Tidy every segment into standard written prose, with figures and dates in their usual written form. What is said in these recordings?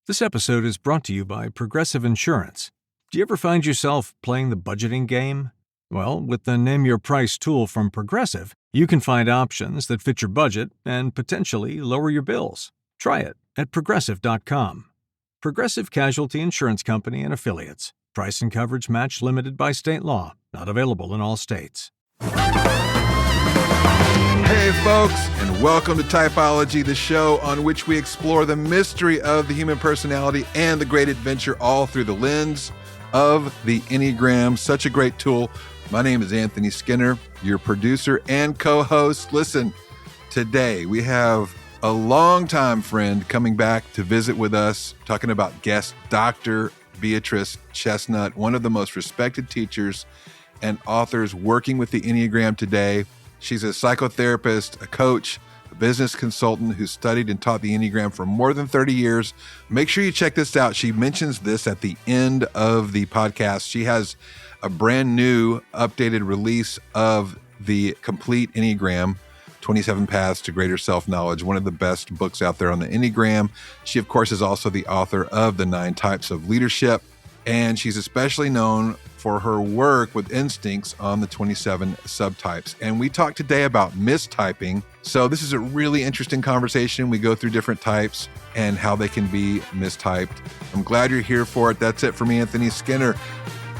This episode is brought to you by Progressive Insurance. Do you ever find yourself playing the budgeting game? Well, with the Name Your Price tool from Progressive, you can find options that fit your budget and potentially lower your bills. Try it at Progressive.com. Progressive Casualty Insurance Company and Affiliates. Price and coverage match limited by state law. Not available in all states. Hey folks, and welcome to Typology, the show on which we explore the mystery of the human personality and the great adventure all through the lens of the Enneagram. Such a great tool. My name is Anthony Skinner, your producer and co-host. Listen, today we have a longtime friend coming back to visit with us, talking about guest Dr. Beatrice Chestnut, one of the most respected teachers and authors working with the Enneagram today. She's a psychotherapist, a coach, a business consultant who studied and taught the Enneagram for more than 30 years. Make sure you check this out. She mentions this at the end of the podcast. She has a brand new updated release of the complete Enneagram, 27 Paths to Greater Self-Knowledge, one of the best books out there on the Enneagram. She, of course, is also the author of the 9 Types of Leadership, and she's especially known for her work with instincts on the 27 subtypes. And we talked today about mistyping. So this is a really interesting conversation. We go through different types and how they can be mistyped. I'm glad you're here for it. That's it for me, Anthony Skinner.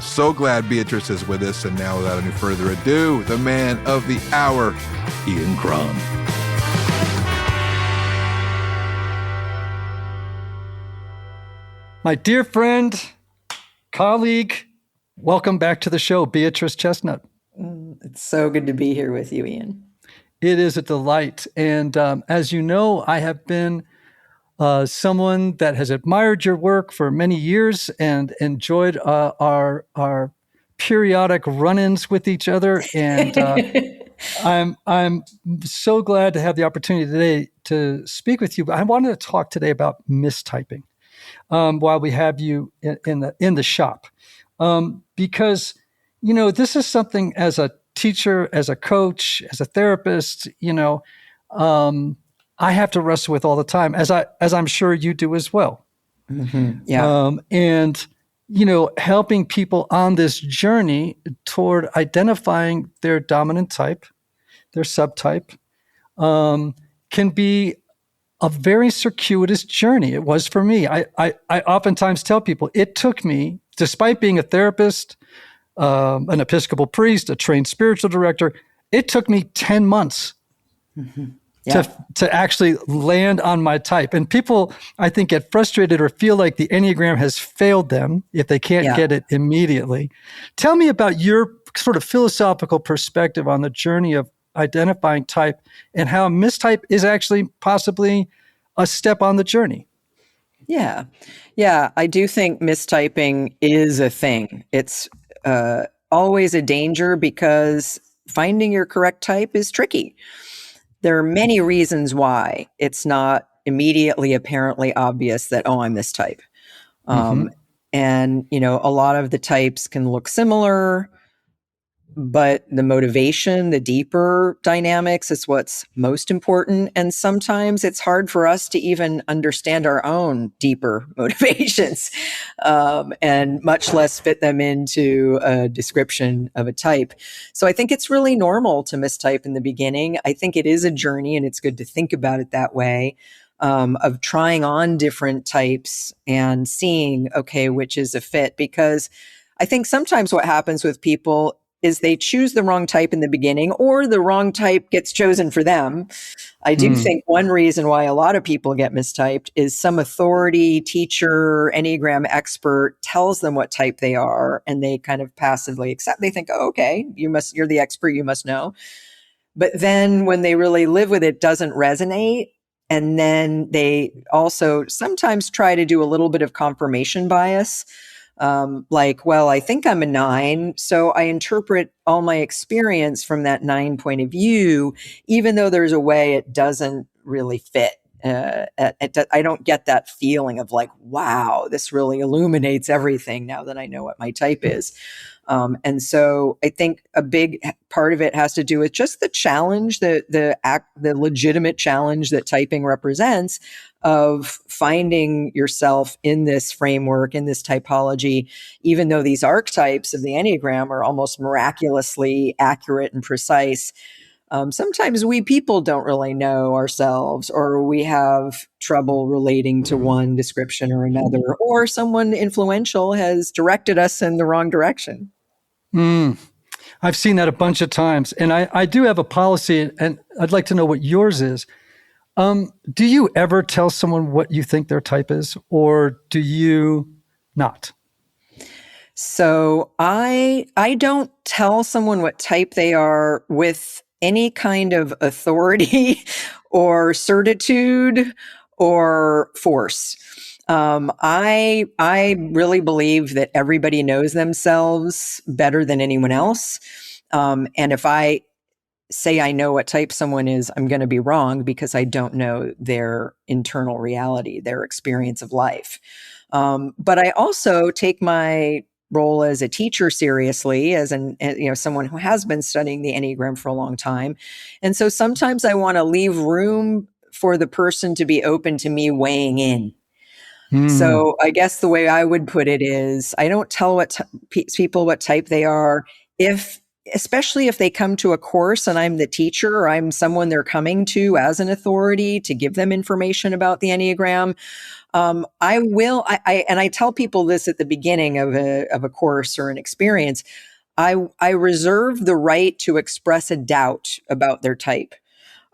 So glad Beatrice is with us. And now, without any further ado, the man of the hour, Ian Crum. My dear friend, colleague, welcome back to the show, Beatrice Chestnut. It's so good to be here with you, Ian. It is a delight. And as you know, I have been someone that has admired your work for many years and enjoyed our periodic run-ins with each other. And I'm so glad to have the opportunity today to speak with you. But I wanted to talk today about mistyping while we have you in the shop. Because, you know, this is something as a teacher, as a coach, as a therapist, I have to wrestle with all the time, as I'm sure you do as well. Mm-hmm. Yeah. And, helping people on this journey toward identifying their dominant type, their subtype, can be a very circuitous journey. It was for me. I oftentimes tell people it took me, despite being a therapist, an Episcopal priest, a trained spiritual director, it took me 10 months to actually land on my type. And people, I think, get frustrated or feel like the Enneagram has failed them if they can't get it immediately. Tell me about your sort of philosophical perspective on the journey of identifying type and how mistype is actually possibly a step on the journey. Yeah. I do think mistyping is a thing. It's always a danger because finding your correct type is tricky. There are many reasons why it's not immediately apparently obvious that, I'm this type. And, a lot of the types can look similar, but the motivation, the deeper dynamics is what's most important. And sometimes it's hard for us to even understand our own deeper motivations, and much less fit them into a description of a type. So I think it's really normal to mistype in the beginning. I think it is a journey, and it's good to think about it that way, of trying on different types and seeing, okay, which is a fit. Because I think sometimes what happens with people is they choose the wrong type in the beginning, or the wrong type gets chosen for them. I do think one reason why a lot of people get mistyped is some authority, teacher, Enneagram expert tells them what type they are, and they kind of passively accept. They think, okay, you're the expert, you must know. But then when they really live with it, it doesn't resonate. And then they also sometimes try to do a little bit of confirmation bias. I think I'm a 9, so I interpret all my experience from that 9 point of view, even though there's a way it doesn't really fit. I don't get that feeling of like, wow, this really illuminates everything now that I know what my type is. And so I think a big part of it has to do with just the challenge, the legitimate challenge that typing represents, of finding yourself in this framework, in this typology, even though these archetypes of the Enneagram are almost miraculously accurate and precise. Sometimes we people don't really know ourselves, or we have trouble relating to one description or another, or someone influential has directed us in the wrong direction. I've seen that a bunch of times. And I do have a policy, and I'd like to know what yours is. Do you ever tell someone what you think their type is, or do you not? So I don't tell someone what type they are with any kind of authority or certitude or force. I really believe that everybody knows themselves better than anyone else. And if I say I know what type someone is, I'm going to be wrong because I don't know their internal reality, their experience of life. But I also take my role as a teacher seriously, as someone who has been studying the Enneagram for a long time. And so sometimes I want to leave room for the person to be open to me weighing in. So I guess the way I would put it is, I don't tell people what type they are, especially if they come to a course and I'm the teacher, or I'm someone they're coming to as an authority to give them information about the Enneagram. I tell people this at the beginning of a course or an experience. I reserve the right to express a doubt about their type.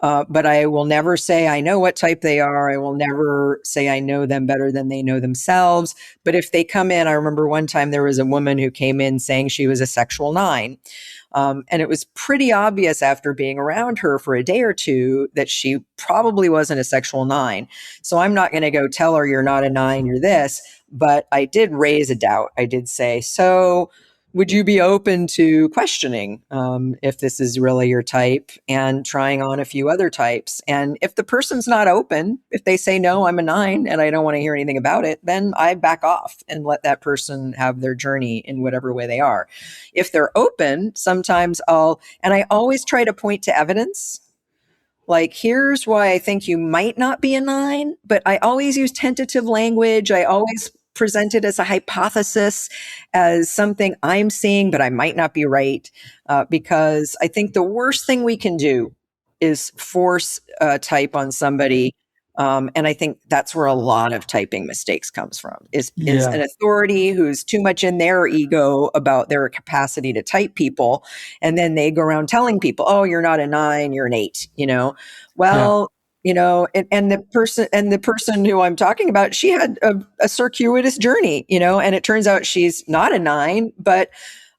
But I will never say I know what type they are. I will never say I know them better than they know themselves. But if they come in, I remember one time there was a woman who came in saying she was a sexual 9. And it was pretty obvious after being around her for a day or two that she probably wasn't a sexual 9. So I'm not going to go tell her you're not a 9, you're this. But I did raise a doubt. I did say, so would you be open to questioning if this is really your type and trying on a few other types? And if the person's not open, if they say, no, I'm a 9 and I don't want to hear anything about it, then I back off and let that person have their journey in whatever way they are. If they're open, sometimes I always try to point to evidence. Like, here's why I think you might not be a 9, but I always use tentative language. I always present it as a hypothesis, as something I'm seeing, but I might not be right. Because I think the worst thing we can do is force a type on somebody. And I think that's where a lot of typing mistakes comes from, is an authority who's too much in their ego about their capacity to type people. And then they go around telling people, oh, you're not a 9, you're an 8, Well, and the person who I'm talking about, she had a circuitous journey, and it turns out she's not a 9, but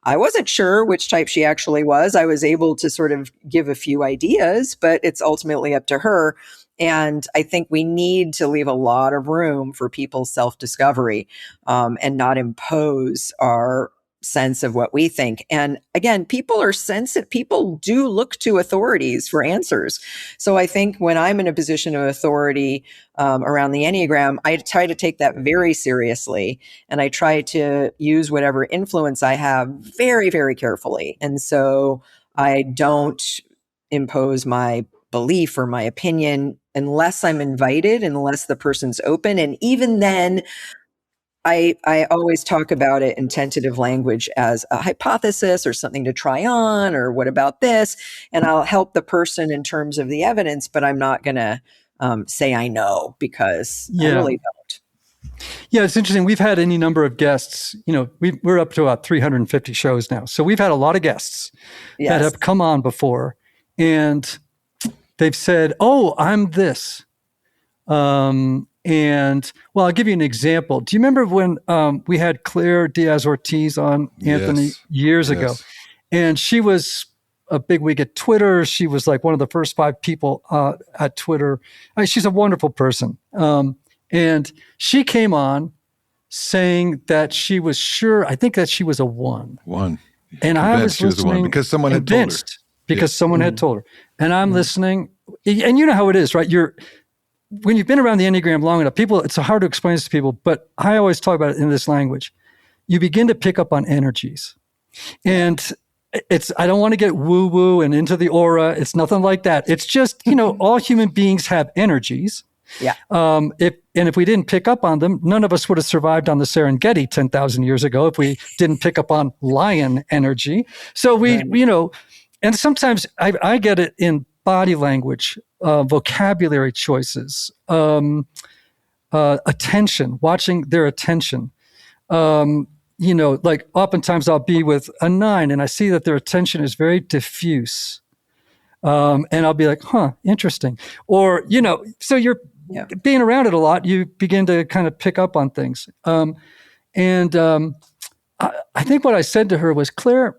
I wasn't sure which type she actually was. I was able to sort of give a few ideas, but it's ultimately up to her. And I think we need to leave a lot of room for people's self-discovery, and not impose our sense of what we think. And again, people are sensitive. People do look to authorities for answers. So I think when I'm in a position of authority around the Enneagram, I try to take that very seriously. And I try to use whatever influence I have very, very carefully. And so I don't impose my belief or my opinion unless I'm invited, unless the person's open. And even then, I always talk about it in tentative language as a hypothesis or something to try on, or what about this? And I'll help the person in terms of the evidence, but I'm not going to say I know, because I really don't. Yeah, it's interesting. We've had any number of guests. We're up to about 350 shows now. So we've had a lot of guests that have come on before, and they've said, oh, I'm this. And I'll give you an example. Do you remember when we had Claire Diaz-Ortiz on, Anthony, years ago? And she was a bigwig at Twitter. She was like one of the first 5 people at Twitter. She's a wonderful person. And she came on saying that she was sure, I think that she was a 1. 1. And I was listening, because someone had told her. Because someone had told her. And I'm listening. And you know how it is, right? when you've been around the Enneagram long enough, it's hard to explain this to people, but I always talk about it in this language. You begin to pick up on energies. And I don't want to get woo-woo and into the aura. It's nothing like that. It's just, all human beings have energies. Yeah. If we didn't pick up on them, none of us would have survived on the Serengeti 10,000 years ago if we didn't pick up on lion energy. So and sometimes I get it in body language, vocabulary choices, attention, watching their attention. Like oftentimes I'll be with a 9 and I see that their attention is very diffuse. And I'll be like, interesting. Or, so you're being around it a lot, you begin to kind of pick up on things. I think what I said to her was, Claire,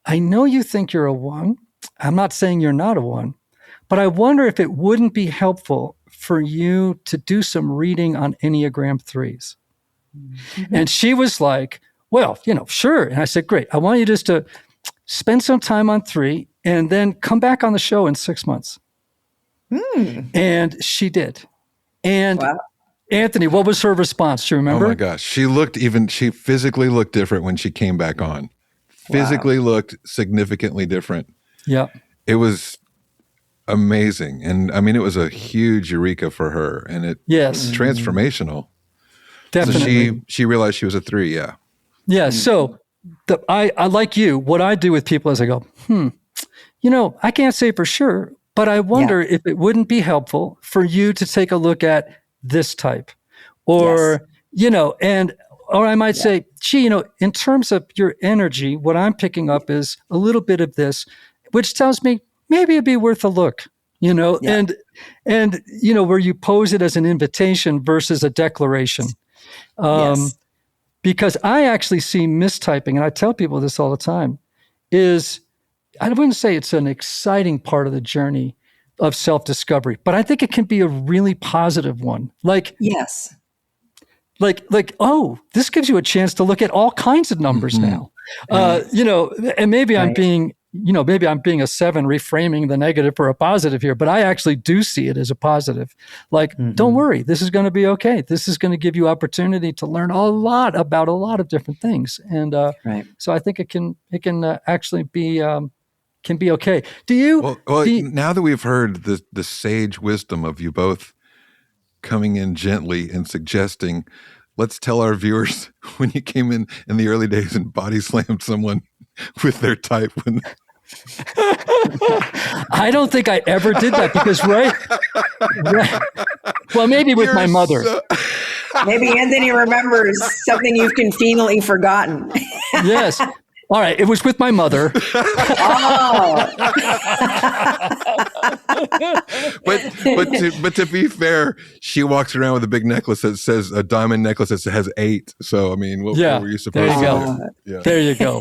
I know you think you're a 1. I'm not saying you're not a 1, but I wonder if it wouldn't be helpful for you to do some reading on Enneagram 3s. Mm-hmm. And she was like, well, sure. And I said, great. I want you just to spend some time on 3 and then come back on the show in 6 months. And she did. And wow. Anthony, what was her response? Do you remember? Oh my gosh. She physically looked different when she came back on. Physically looked significantly different. Yeah. It was amazing. And I mean, it was a huge eureka for her, and it was transformational. Definitely. So she realized she was a 3. Yeah. Yeah. So I like you, what I do with people is I go, I can't say for sure, but I wonder if it wouldn't be helpful for you to take a look at this type, or, or I might say, gee, in terms of your energy, what I'm picking up is a little bit of this, which tells me maybe it'd be worth a look, and where you pose it as an invitation versus a declaration. Because I actually see mistyping, and I tell people this all the time, I wouldn't say it's an exciting part of the journey of self-discovery, but I think it can be a really positive one. Like, oh, this gives you a chance to look at all kinds of numbers now. And maybe I'm being a 7 reframing the negative for a positive here, but I actually do see it as a positive. Like, don't worry, this is going to be okay. This is going to give you opportunity to learn a lot about a lot of different things. And so I think it can actually be can be okay. Do you? Well, now that we've heard the sage wisdom of you both coming in gently and suggesting, let's tell our viewers when you came in the early days and body slammed someone with their type. I don't think I ever did that because well, maybe with my mother. Maybe Anthony remembers something you've conveniently forgotten. Yes. All right. It was with my mother. But to be fair, she walks around with a big necklace that says a diamond necklace that has 8. So, I mean, what were you supposed to do? Yeah. There you go.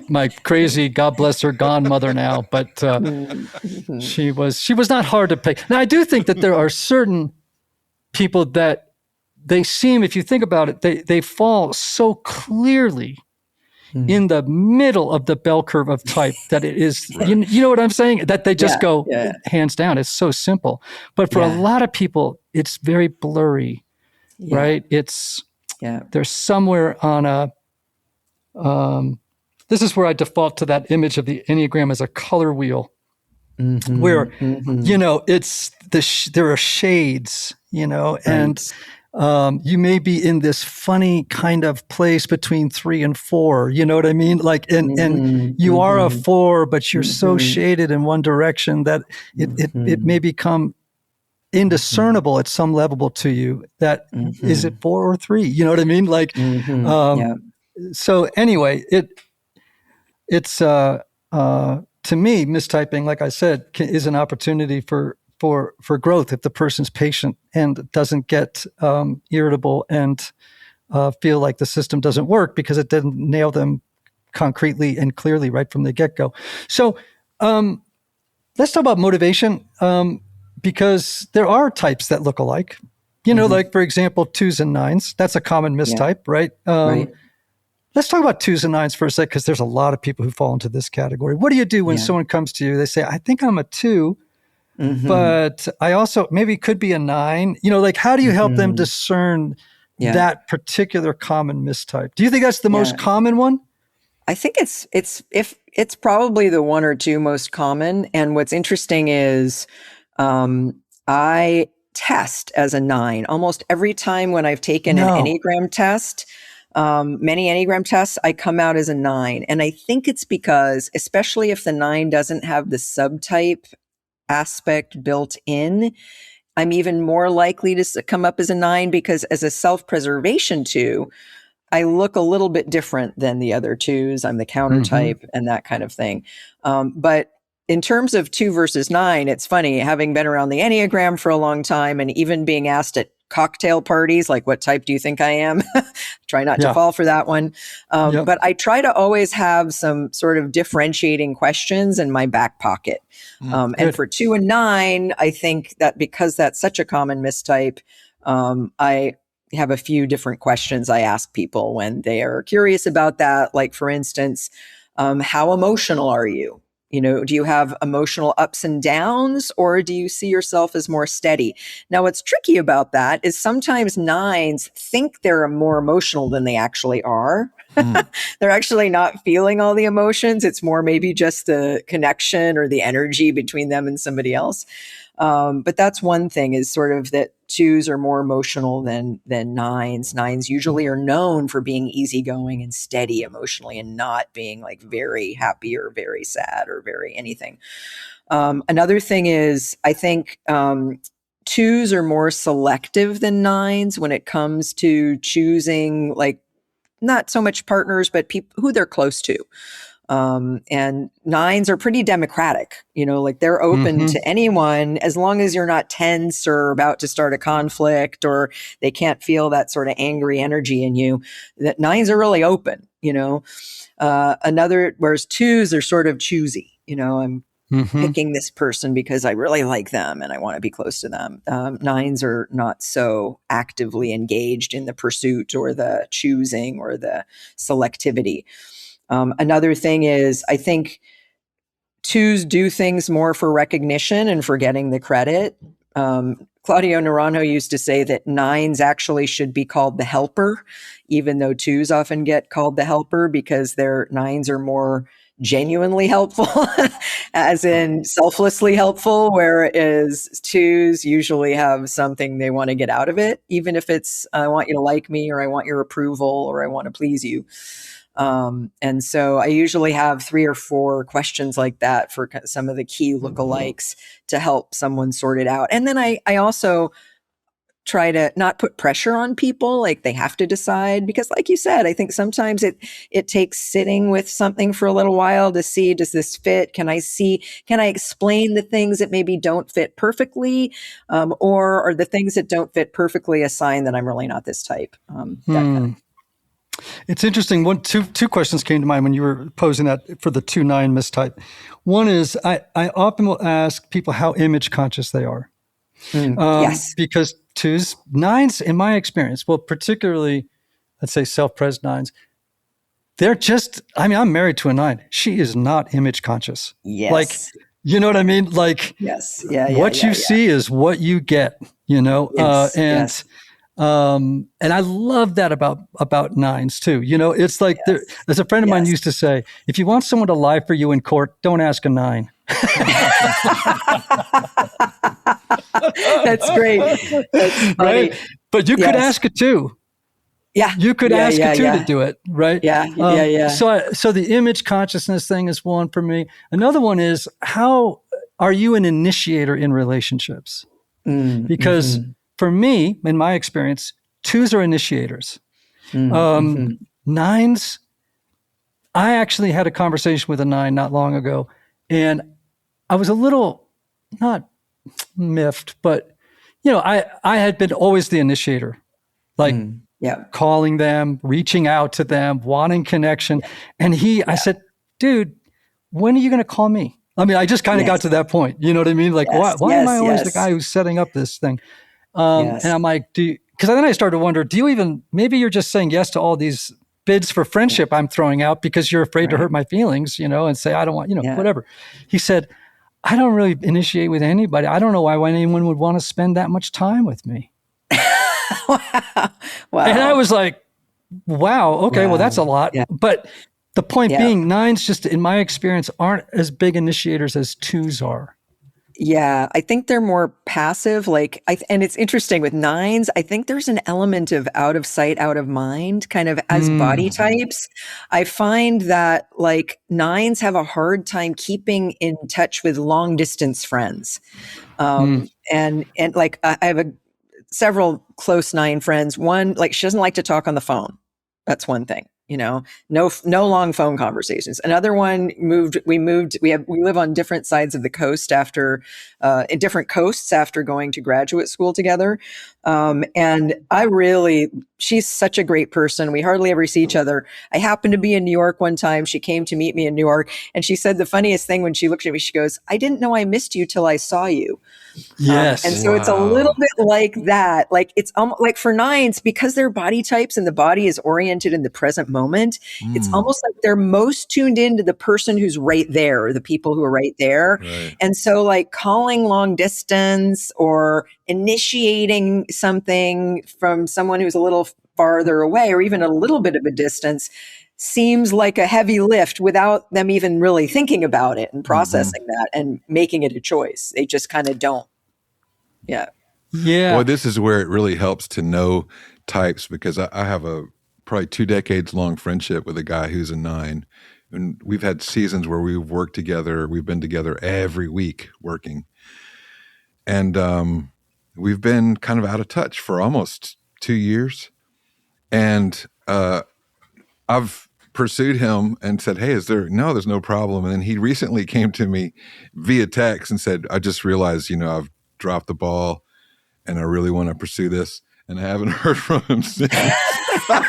My crazy, God bless her, gone mother now. But she was not hard to pick. Now, I do think that there are certain people that they seem, if you think about it, they fall so clearly in the middle of the bell curve of type that it is, you know what I'm saying? That they just go hands down. It's so simple. But for a lot of people, it's very blurry, right? There's somewhere on this is where I default to that image of the Enneagram as a color wheel, where, there are shades, and you may be in this funny kind of place between 3 and 4. You know what I mean? Like, and you are a 4, but you're so shaded in one direction that it may become indiscernible at some level to you. That is it 4 or 3? You know what I mean? Like, so anyway, it's to me, mistyping, like I said, is an opportunity for growth if the person's patient and doesn't get irritable and feel like the system doesn't work because it didn't nail them concretely and clearly right from the get-go. So let's talk about motivation, because there are types that look alike. Like, for example, 2s and 9s. That's a common mistype, right? Right. Let's talk about 2s and 9s for a sec, because there's a lot of people who fall into this category. What do you do when someone comes to you, they say, I think I'm a 2, but I also maybe could be a 9. Like how do you help them discern that particular common mistype? Do you think that's the most common one? I think it's probably the one or two most common. And what's interesting is I test as a 9 almost every time when I've taken an Enneagram test. Many Enneagram tests, I come out as a 9. And I think it's because, especially if the 9 doesn't have the subtype aspect built in, I'm even more likely to come up as a 9 because as a self-preservation 2, I look a little bit different than the other 2s. I'm the counter type and that kind of thing. But in terms of 2 versus 9, it's funny, having been around the Enneagram for a long time and even being asked at cocktail parties, like, what type do you think I am? Try not to fall for that one. But I try to always have some sort of differentiating questions in my back pocket. And for 2 and 9, I think that because that's such a common mistype, I have a few different questions I ask people when they are curious about that. Like, for instance, how emotional are you? Do you have emotional ups and downs, or do you see yourself as more steady? Now, what's tricky about that is sometimes 9s think they're more emotional than they actually are. They're actually not feeling all the emotions. It's more maybe just the connection or the energy between them and somebody else. But that's one thing, is sort of that 2s are more emotional than 9s. 9s usually are known for being easygoing and steady emotionally and not being like very happy or very sad or very anything. Another thing is, I think 2s are more selective than 9s when it comes to choosing, like, not so much partners, but people who they're close to. And 9s are pretty democratic, like they're open to anyone as long as you're not tense or about to start a conflict, or they can't feel that sort of angry energy in you. That 9s are really open, whereas 2s are sort of choosy, I'm picking this person because I really like them and I want to be close to them. 9s are not so actively engaged in the pursuit or the choosing or the selectivity. Another thing is, I think 2s do things more for recognition and for getting the credit. Claudio Naranjo used to say that 9s actually should be called the helper, even though 2s often get called the helper, because their 9s are more genuinely helpful, as in selflessly helpful, whereas 2s usually have something they want to get out of it, even if it's, I want you to like me, or I want your approval, or I want to please you. And so I usually have 3 or 4 questions like that for some of the key lookalikes to help someone sort it out. And then I also try to not put pressure on people, like they have to decide, because like you said, I think sometimes it takes sitting with something for a little while to see, does this fit? Can I explain the things that maybe don't fit perfectly? Or are the things that don't fit perfectly a sign that I'm really not this type? That kind of. It's interesting. Two questions came to mind when you were posing that for the 2-9 mistype. One is, I often will ask people how image conscious they are. Yes. Because 2s, 9s, in my experience, well, particularly, let's say self-pres 9s, they're just, I'm married to a 9. She is not image conscious. Yes. Like, you know what I mean? Like, yes. What you see is what you get, Yes. and I love that about 9s too. It's like, there's a friend of mine used to say, if you want someone to lie for you in court, don't ask a 9. That's great. That's funny. Right? But you could ask a 2. Yeah. You could ask a 2 to do it, right? Yeah. So the image consciousness thing is one for me. Another one is, how are you an initiator in relationships? Because for me, in my experience, 2s are initiators. 9s, I actually had a conversation with a 9 not long ago, and I was a little, not miffed, but, I had been always the initiator, like calling them, reaching out to them, wanting connection. And I said, dude, when are you going to call me? I just kind of got to that point. You know what I mean? Like, why am I always the guy who's setting up this thing? And I'm like, because then I started to wonder, maybe you're just saying yes to all these bids for friendship I'm throwing out because you're afraid to hurt my feelings, and say, I don't want, whatever. He said, I don't really initiate with anybody. I don't know why anyone would want to spend that much time with me. Wow. And I was like, wow, okay, well, that's a lot. Yeah. But the point Yeah. being, 9s, just in my experience, aren't as big initiators as 2s are. Yeah, I think they're more passive. And it's interesting with 9s. I think there's an element of out of sight, out of mind, kind of as body types. I find that 9s have a hard time keeping in touch with long distance friends. And I have several close 9 friends. One, she doesn't like to talk on the phone. That's one thing. No long phone conversations. Another one we live on different sides of the coast in different coasts after going to graduate school together. And she's such a great person. We hardly ever see each other. I happened to be in New York one time. She came to meet me in New York, and she said the funniest thing when she looked at me, she goes, "I didn't know I missed you till I saw you." Yes. And so it's a little bit like that. It's like for 9s, because they're body types and the body is oriented in the present moment, it's almost like they're most tuned into the person who's right there, or the people who are right there. Right. And so calling long distance or initiating something from someone who's a little farther away, or even a little bit of a distance, seems like a heavy lift without them even really thinking about it and processing that and making it a choice. They just kind of don't. Yeah. Yeah. Well, this is where it really helps to know types, because I have a probably 2 decades long friendship with a guy who's a 9. And we've had seasons where we've worked together. We've been together every week working. And we've been kind of out of touch for almost 2 years. And I've pursued him and said, "Hey, there's no problem." And then he recently came to me via text and said, "I just realized, I've dropped the ball and I really want to pursue this." And I haven't heard from him since. But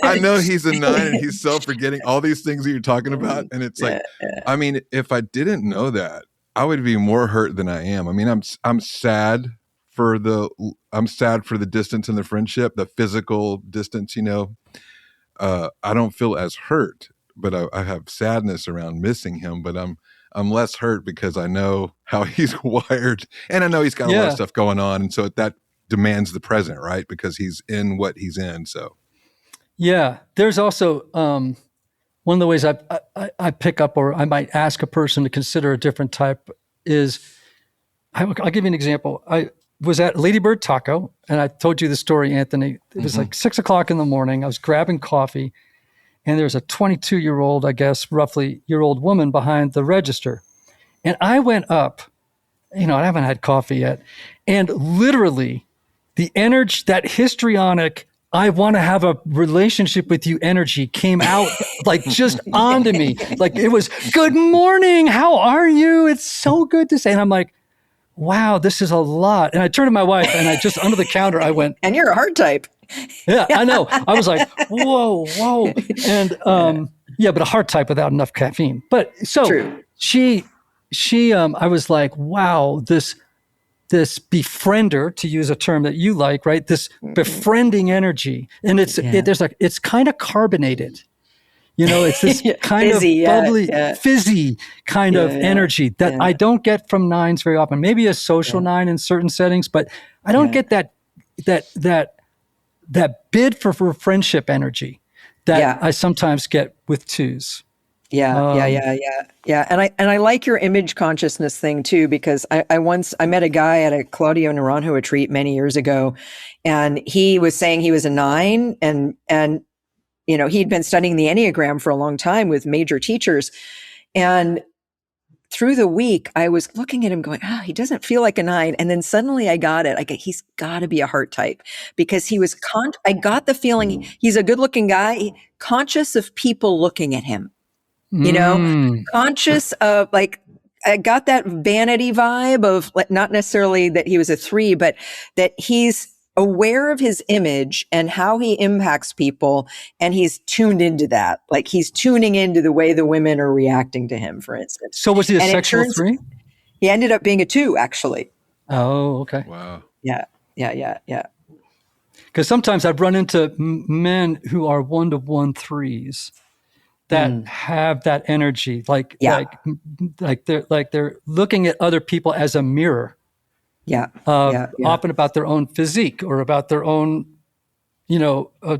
I know he's a 9 and he's self-forgetting, all these things that you're talking about. And it's I mean, if I didn't know that, I would be more hurt than I am. I mean, I'm sad for the distance in the friendship, the physical distance, I don't feel as hurt, but I have sadness around missing him, but I'm less hurt because I know how he's wired, and I know he's got a lot of stuff going on. And so that demands the present, right? Because he's in what he's in. So. Yeah. There's also, one of the ways I pick up, or I might ask a person to consider a different type is, I'll give you an example. I was at Ladybird Taco, and I told you the story, Anthony. It was 6 o'clock in the morning. I was grabbing coffee, and there's a 22-year-old, I guess, roughly year-old woman behind the register. And I went up, I haven't had coffee yet. And literally the energy, that histrionic, I want to have a relationship with you energy came out just onto me. It was, "Good morning. How are you? It's so good to say." And I'm like, wow, this is a lot. And I turned to my wife, and I just under the counter, I went, "And you're a hard type." Yeah, I know. I was like, whoa. And but a hard type without enough caffeine. But so True. she I was like, wow, this befriender, to use a term that you like, right? This befriending energy. And it's kind of carbonated. It's this kind fizzy, of bubbly, fizzy kind of energy that I don't get from 9s very often. Maybe a social 9 in certain settings, but I don't get that bid for friendship energy that I sometimes get with 2s. Yeah. And I like your image consciousness thing too, because I met a guy at a Claudio Naranjo retreat many years ago, and he was saying he was a 9, and he'd been studying the Enneagram for a long time with major teachers. And through the week, I was looking at him going, he doesn't feel like a 9. And then suddenly I got it. He's got to be a heart type, because he was, I got the feeling he's a good looking guy, conscious of people looking at him, conscious of I got that vanity vibe of not necessarily that he was a 3, but that he's aware of his image and how he impacts people. And he's tuned into that. He's tuning into the way the women are reacting to him, for instance. So was he a sexual 3? He ended up being a 2, actually. Oh, okay. Wow. Yeah. Because sometimes I've run into men who are 1-to-1 3s. that have that energy, like they're looking at other people as a mirror. Often about their own physique or about their own,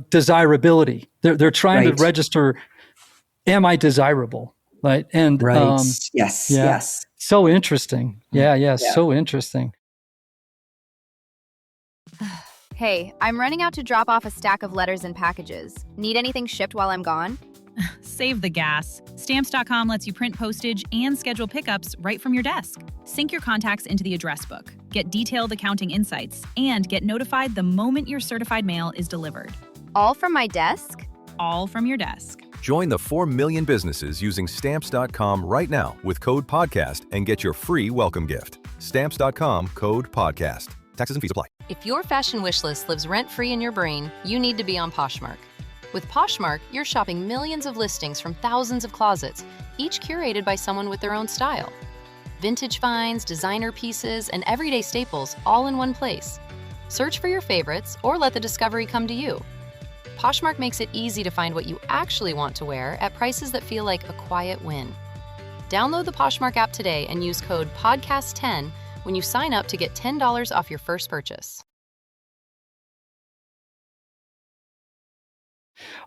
desirability. They're trying to register, am I desirable? Right. And yes. So interesting. Yeah. So interesting. Hey, I'm running out to drop off a stack of letters and packages. Need anything shipped while I'm gone? Save the gas. Stamps.com lets you print postage and schedule pickups right from your desk. Sync your contacts into the address book, get detailed accounting insights, and get notified the moment your certified mail is delivered. All from my desk? All from your desk. Join the 4 million businesses using Stamps.com right now with code PODCAST and get your free welcome gift. Stamps.com, code PODCAST. Taxes and fees apply. If your fashion wish list lives rent-free in your brain, you need to be on Poshmark. With Poshmark, you're shopping millions of listings from thousands of closets, each curated by someone with their own style. Vintage finds, designer pieces, and everyday staples all in one place. Search for your favorites or let the discovery come to you. Poshmark makes it easy to find what you actually want to wear at prices that feel like a quiet win. Download the Poshmark app today and use code PODCAST10 when you sign up to get $10 off your first purchase.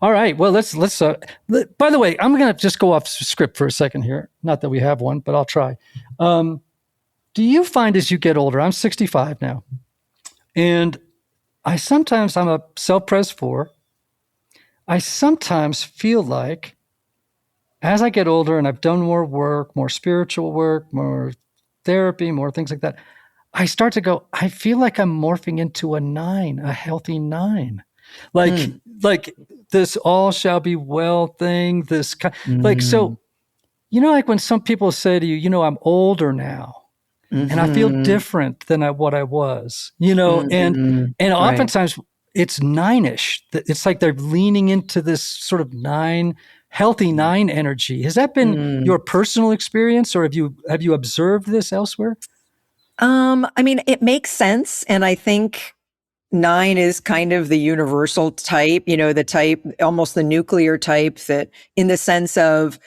All right. Well, let's by the way, I'm going to just go off script for a second here. Not that we have one, but I'll try. Do you find as you get older, I'm 65 now, and I'm a self-pres 4. I sometimes feel like as I get older and I've done more work, more spiritual work, more therapy, more things like that, I start to go, I feel like I'm morphing into a 9, a healthy 9. Like this all shall be well thing, this like, so, like when some people say to you, I'm older now and I feel different than what I was, and oftentimes it's 9-ish. It's like they're leaning into this sort of 9, healthy 9 energy. Has that been your personal experience, or have you observed this elsewhere? I mean, it makes sense. And I think 9 is kind of the universal type, the type, almost the nuclear type, that in the sense of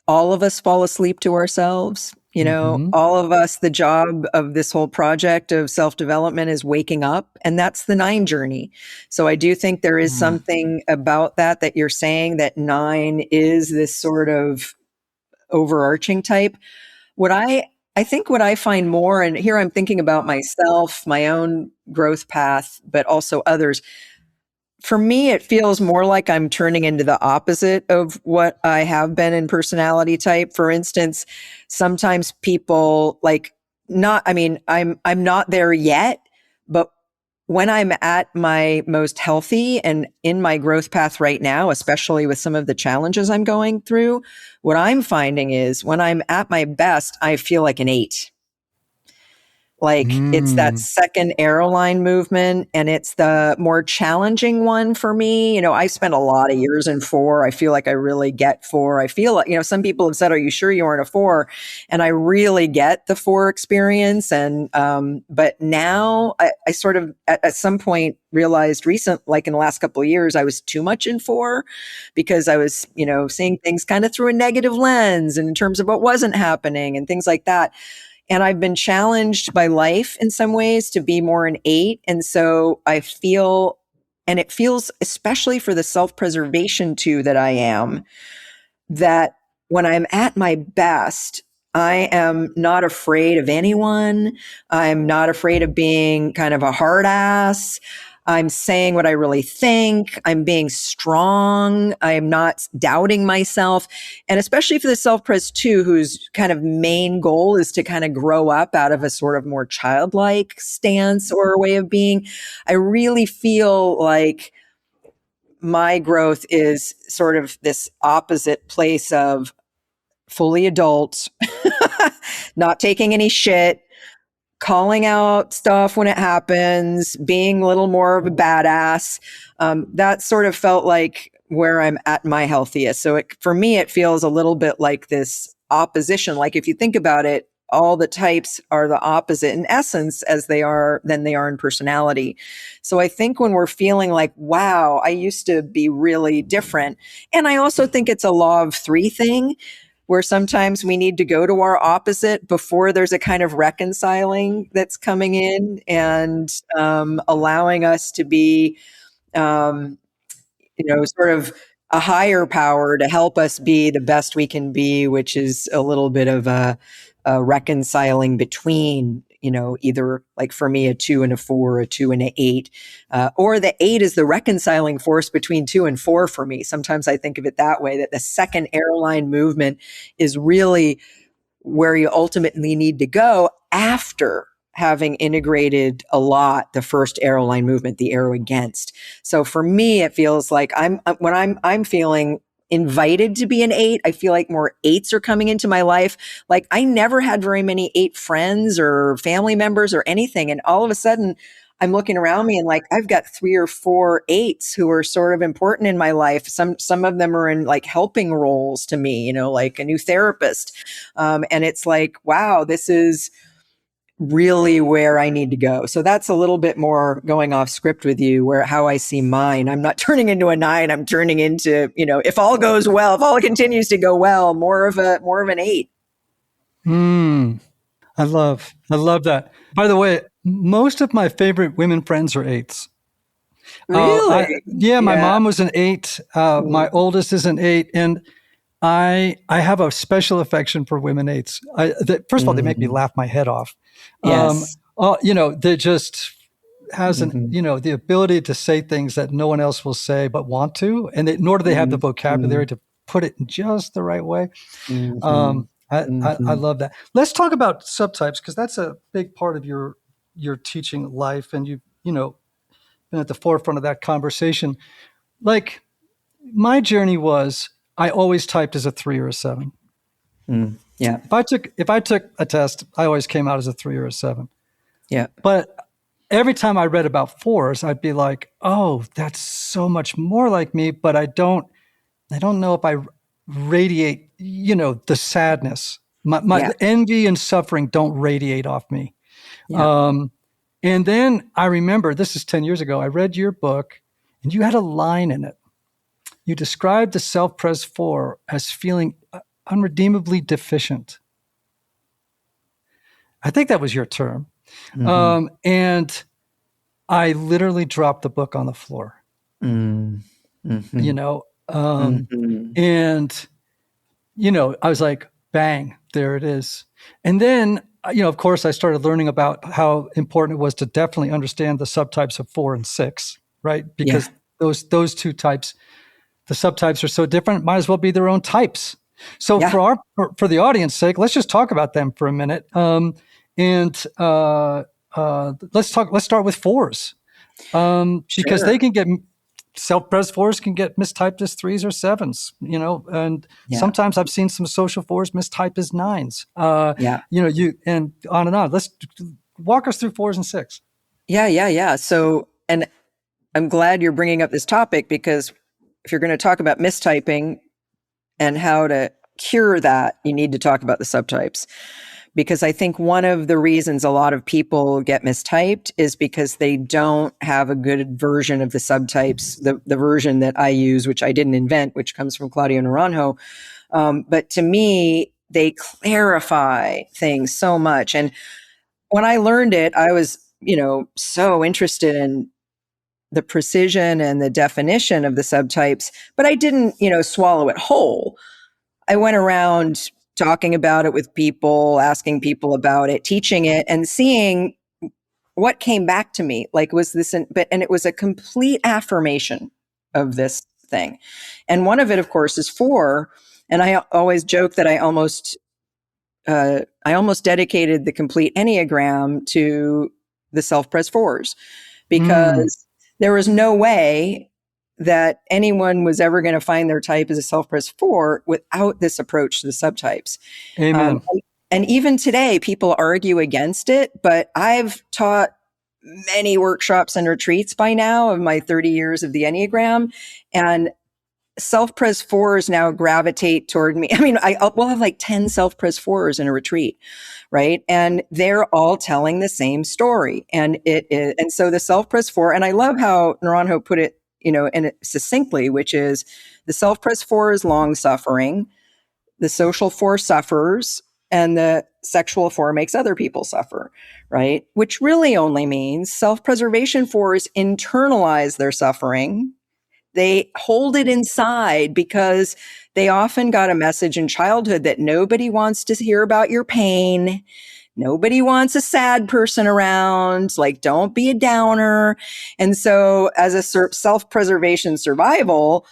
all of us fall asleep to ourselves. All of us, the job of this whole project of self-development is waking up, and that's the 9 journey. So I do think there is something about that you're saying, that 9 is this sort of overarching type. I think what I find more, and here I'm thinking about myself, my own growth path, but also others. For me, it feels more like I'm turning into the opposite of what I have been in personality type. For instance, sometimes people I'm not there yet, but when I'm at my most healthy and in my growth path right now, especially with some of the challenges I'm going through, what I'm finding is when I'm at my best, I feel like an 8. Like it's that second aeroline movement, and it's the more challenging one for me. I spent a lot of years in 4. I feel like I really get 4. I feel like, some people have said, are you sure you aren't a 4? And I really get the 4 experience. And, but now I sort of at some point realized like in the last couple of years, I was too much in 4 because I was, seeing things kind of through a negative lens and in terms of what wasn't happening and things like that. And I've been challenged by life in some ways to be more an 8. And so I feel, and it feels, especially for the self-preservation too that I am, that when I'm at my best, I am not afraid of anyone. I'm not afraid of being kind of a hard ass. I'm saying what I really think. I'm being strong. I'm not doubting myself. And especially for the self-pres 2, whose kind of main goal is to kind of grow up out of a sort of more childlike stance or way of being, I really feel like my growth is sort of this opposite place of fully adult, not taking any shit, calling out stuff when it happens, being a little more of a badass. That sort of felt like where I'm at my healthiest. So for me, it feels a little bit like this opposition. Like if you think about it, all the types are the opposite in essence than they are in personality. So I think when we're feeling like, wow, I used to be really different. And I also think it's a law of three thing where sometimes we need to go to our opposite before there's a kind of reconciling that's coming in and allowing us to be, sort of a higher power to help us be the best we can be, which is a little bit of a reconciling between, either like for me, a 2 and a 4, a 2 and an 8, or the 8 is the reconciling force between 2 and 4 for me. Sometimes I think of it that way, that the second airline movement is really where you ultimately need to go after having integrated a lot the first arrow line movement, the arrow against. So for me, it feels like when I'm feeling invited to be an 8, I feel like more 8s are coming into my life. Like I never had very many 8 friends or family members or anything. And all of a sudden I'm looking around me and like, I've got 3 or 4 8s who are sort of important in my life. Some of them are in like helping roles to me, like a new therapist. And it's like, wow, this is really where I need to go. So that's a little bit more going off script with you, where how I see mine. I'm not turning into a 9. I'm turning into, if all goes well, if all continues to go well, more of an 8. I love that. By the way, most of my favorite women friends are 8s. Really? My mom was an 8. My oldest is an 8, and I have a special affection for women 8s. First of all, they make me laugh my head off. Yes. They just has the ability to say things that no one else will say but want to, and nor do they have the vocabulary to put it in just the right way. I love that. Let's talk about subtypes, because that's a big part of your teaching life, and you've been at the forefront of that conversation. Like my journey was, I always typed as a 3 or a 7. Yeah. If I took a test, I always came out as a 3 or a 7. Yeah. But every time I read about 4s, I'd be like, oh, that's so much more like me, but I don't know if I radiate, the sadness. My envy and suffering don't radiate off me. Yeah. And then I remember, this is 10 years ago, I read your book and you had a line in it. You described the self-pres 4 as feeling unredeemably deficient. I think that was your term. And I literally dropped the book on the floor. And, I was like, bang, there it is. And then, of course, I started learning about how important it was to definitely understand the subtypes of 4 and 6, right? Because those two types, the subtypes are so different, might as well be their own types. So for the audience sake, let's just talk about them for a minute. Let's start with 4s. Because they can get self-pres 4s can get mistyped as 3s or 7s, and sometimes I've seen some social 4s mistyped as 9s. And on and on. Let's walk us through 4s and 6. Yeah. So, and I'm glad you're bringing up this topic, because if you're going to talk about mistyping and how to cure that, you need to talk about the subtypes. Because I think one of the reasons a lot of people get mistyped is because they don't have a good version of the subtypes, the version that I use, which I didn't invent, which comes from Claudio Naranjo. But to me, they clarify things so much. And when I learned it, I was, so interested in the precision and the definition of the subtypes, but I didn't, swallow it whole. I went around talking about it with people, asking people about it, teaching it, and seeing what came back to me. Like, was this, and it was a complete affirmation of this thing. And one of it, of course, is 4. And I always joke that I almost dedicated the complete Enneagram to the self-pres 4s, because there was no way that anyone was ever going to find their type as a self-pres 4 without this approach to the subtypes. Amen. And even today, people argue against it, but I've taught many workshops and retreats by now of my 30 years of the Enneagram. And self-pres 4s now gravitate toward me. I mean, we'll have like 10 self-pres 4s in a retreat, right? And they're all telling the same story. And so the self-pres 4, and I love how Naranjo put it, and it succinctly, which is the self-pres 4 is long suffering, the social 4 suffers, and the sexual 4 makes other people suffer, right? Which really only means self-preservation 4s internalize their suffering. They hold it inside because they often got a message in childhood that nobody wants to hear about your pain. Nobody wants a sad person around. Like, don't be a downer. And so as a self-preservation survival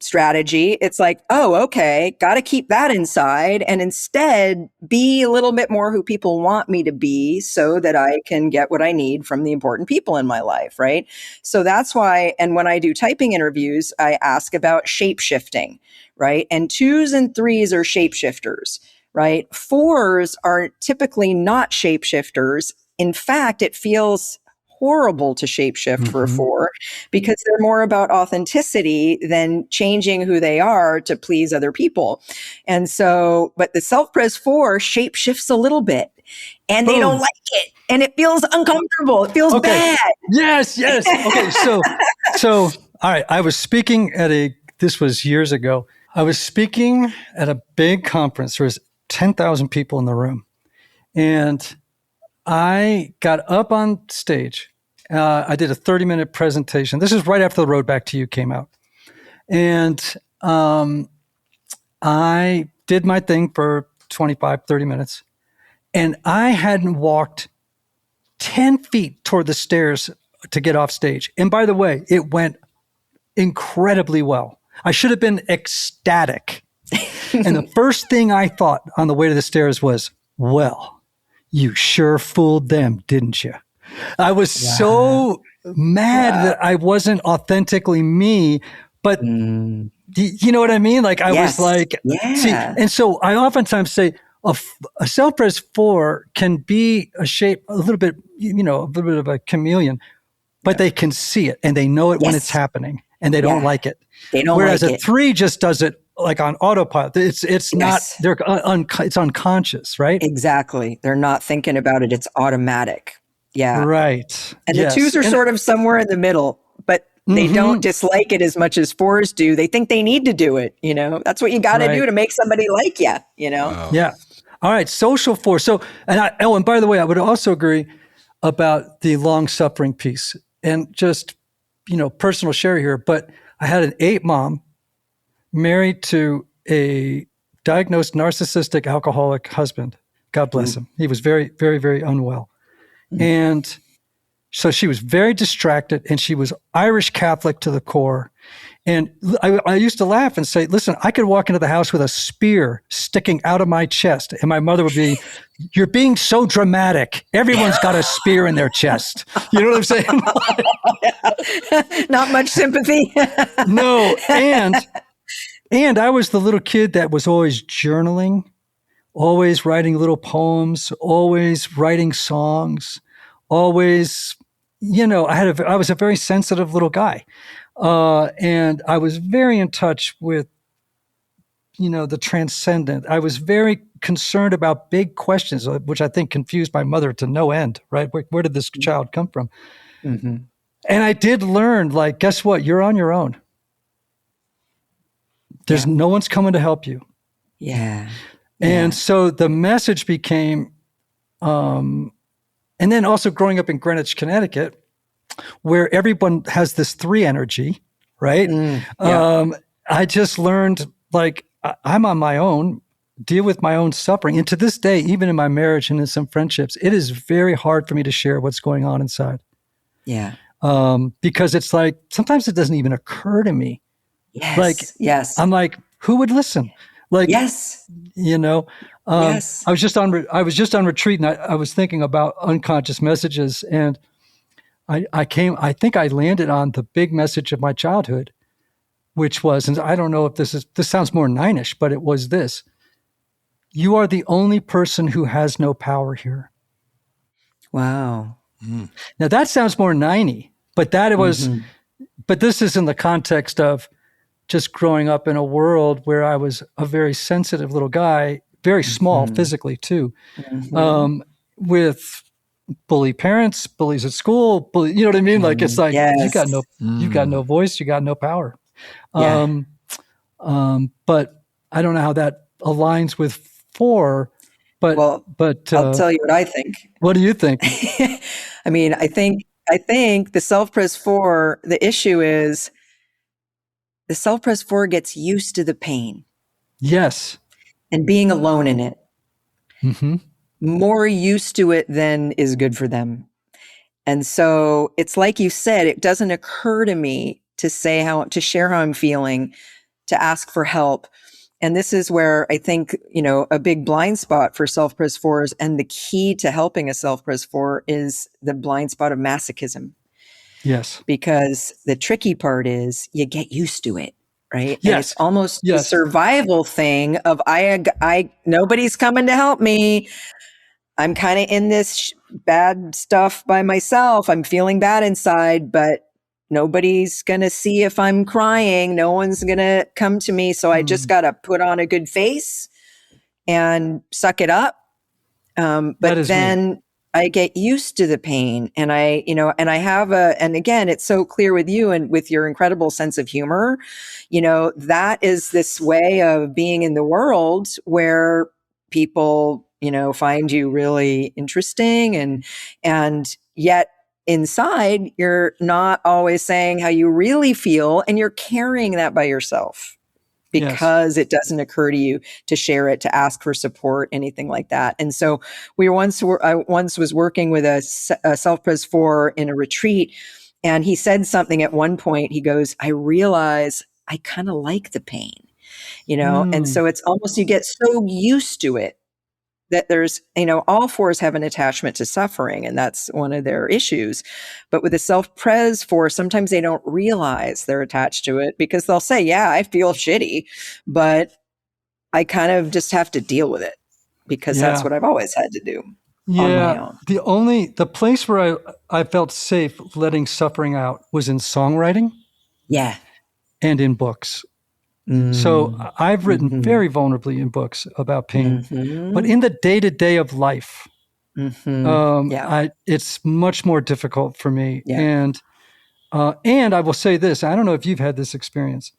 strategy, it's like, oh, okay, got to keep that inside and instead be a little bit more who people want me to be so that I can get what I need from the important people in my life, right? So that's why, and when I do typing interviews, I ask about shape shifting, right? And 2s and 3s are shapeshifters, right? 4s are typically not shapeshifters. In fact, it feels horrible to shapeshift for a 4 because they're more about authenticity than changing who they are to please other people. And so, but the self-pres 4 shapeshifts a little bit and they don't like it and it feels uncomfortable. It feels bad. Yes. Okay. So, all right. I was speaking this was years ago. I was speaking at a big conference. There was 10,000 people in the room. And I got up on stage. I did a 30-minute presentation. This is right after The Road Back to You came out. And I did my thing for 25, 30 minutes. And I hadn't walked 10 feet toward the stairs to get off stage. And by the way, it went incredibly well. I should have been ecstatic. And the first thing I thought on the way to the stairs was, well, you sure fooled them, didn't you? I was so mad that I wasn't authentically me, but you know what I mean? Like I was like, see, and so I oftentimes say a self-pres 4 can be a little bit of a chameleon, but they can see it and they know it when it's happening and they don't like it. They don't Whereas like a 3 just does it like on autopilot. It's not, it's unconscious, right? Exactly. They're not thinking about it. It's automatic. Yeah. Right. And the 2s are sort of somewhere in the middle, but they don't dislike it as much as 4s do. They think they need to do it. That's what you got to do to make somebody like you, Wow. Yeah. All right. Social 4. So, and by the way, I would also agree about the long suffering piece and just, personal share here, but I had an 8 mom married to a diagnosed narcissistic alcoholic husband. God bless him. He was very, very, very unwell. And so she was very distracted and she was Irish Catholic to the core. And I used to laugh and say, listen, I could walk into the house with a spear sticking out of my chest. And my mother would be, you're being so dramatic. Everyone's got a spear in their chest. You know what I'm saying? Not much sympathy. No. And I was the little kid that was always journaling, always writing little poems, always writing songs, always, I was a very sensitive little guy. And I was very in touch with, the transcendent. I was very concerned about big questions, which I think confused my mother to no end, right? Where did this child come from? Mm-hmm. And I did learn, like, guess what? You're on your own. There's no one's coming to help you. Yeah. And so the message became, and then also growing up in Greenwich, Connecticut, where everyone has this 3 energy, right? I just learned, like, I'm on my own, deal with my own suffering. And to this day, even in my marriage and in some friendships, it is very hard for me to share what's going on inside. Yeah. Because it's like, sometimes it doesn't even occur to me. Yes. Like, I'm like, who would listen? Like, yes. I was just on retreat and I was thinking about unconscious messages, and I think I landed on the big message of my childhood, which was, and I don't know if this sounds more 9ish, but it was this: you are the only person who has no power here. Wow. Now that sounds more 9y, but that it was, but this is in the context of just growing up in a world where I was a very sensitive little guy, very small physically too, with bully parents, bullies at school, you know what I mean? Like, it's like, you got no voice, you got no power. But I don't know how that aligns with 4, but I'll tell you what I think. What do you think? I mean, I think the self-pres 4, the issue is the self-pres 4 gets used to the pain. Yes. And being alone in it. Mm-hmm. More used to it than is good for them. And so it's like you said, it doesn't occur to me to share how I'm feeling, to ask for help. And this is where I think, a big blind spot for self-pres 4s, and the key to helping a self-pres 4 is the blind spot of masochism. Yes. Because the tricky part is you get used to it, right? Yes. And it's almost a survival thing of I nobody's coming to help me. I'm kind of in this bad stuff by myself. I'm feeling bad inside, but nobody's going to see if I'm crying. No one's going to come to me. So I just got to put on a good face and suck it up. But then I get used to the pain, and and again, it's so clear with you and with your incredible sense of humor, that is this way of being in the world where people, find you really interesting, and yet inside you're not always saying how you really feel, and you're carrying that by yourself because it doesn't occur to you to share it, to ask for support, anything like that. And so I once was working with a self-pres 4 in a retreat, and he said something at one point. He goes, I realize I kind of like the pain, and so it's almost, you get so used to it that there's, all 4s have an attachment to suffering, and that's one of their issues. But with a self-pres 4, sometimes they don't realize they're attached to it, because they'll say, yeah, I feel shitty, but I kind of just have to deal with it because that's what I've always had to do. Yeah. The place where I felt safe letting suffering out was in songwriting. Yeah. And in books. So I've written very vulnerably in books about pain, but in the day-to-day of life, it's much more difficult for me. Yeah. And I will say this, I don't know if you've had this experience.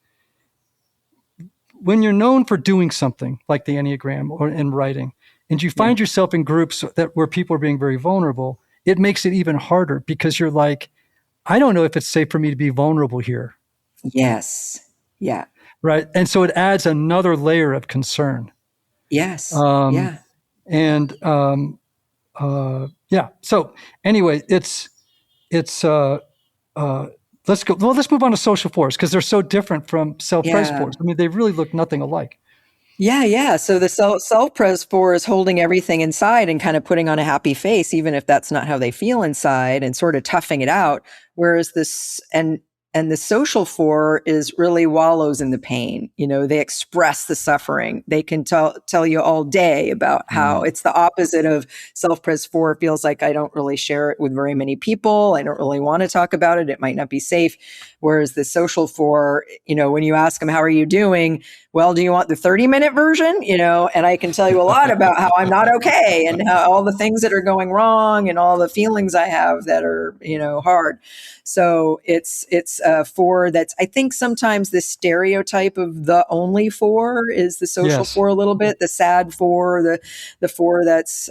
When you're known for doing something like the Enneagram or in writing, and you find yourself in groups where people are being very vulnerable, it makes it even harder, because you're like, I don't know if it's safe for me to be vulnerable here. Yes. Yeah. Right. And so it adds another layer of concern. Yes. And so anyway, let's go. Well, let's move on to social 4s, because they're so different from self-pres 4s. I mean, they really look nothing alike. Yeah. So the self-pres 4 is holding everything inside and kind of putting on a happy face, even if that's not how they feel inside, and sort of toughing it out. Whereas and the social 4 is really wallows in the pain. They express the suffering. They can tell you all day about how it's the opposite of self-pres 4. Feels like I don't really share it with very many people. I don't really want to talk about it. It might not be safe. Whereas the social 4, when you ask them, how are you doing? Well, do you want the 30-minute version? And I can tell you a lot about how I'm not okay, and how all the things that are going wrong, and all the feelings I have that are, hard. So it's 4 that's, I think sometimes the stereotype of the only 4 is the social 4 a little bit, the sad 4, the 4 that's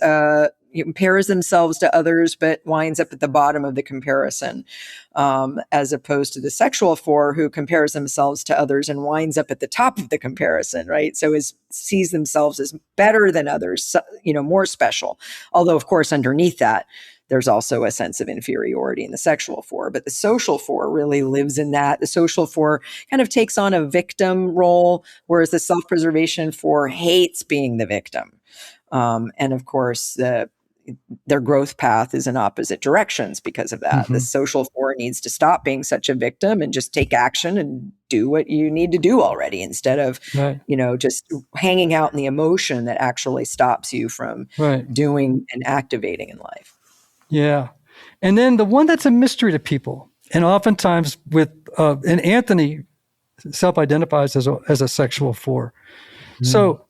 compares themselves to others, but winds up at the bottom of the comparison, as opposed to the sexual 4 who compares themselves to others and winds up at the top of the comparison, right? So sees themselves as better than others, more special. Although, of course, underneath that, there's also a sense of inferiority in the sexual 4, but the social 4 really lives in that. The social 4 kind of takes on a victim role, whereas the self-preservation 4 hates being the victim. And of course, their growth path is in opposite directions because of that. The social 4 needs to stop being such a victim and just take action and do what you need to do already, instead of, just hanging out in the emotion that actually stops you from doing and activating in life. Yeah. And then the one that's a mystery to people, and oftentimes with, and Anthony self-identifies as a sexual 4. So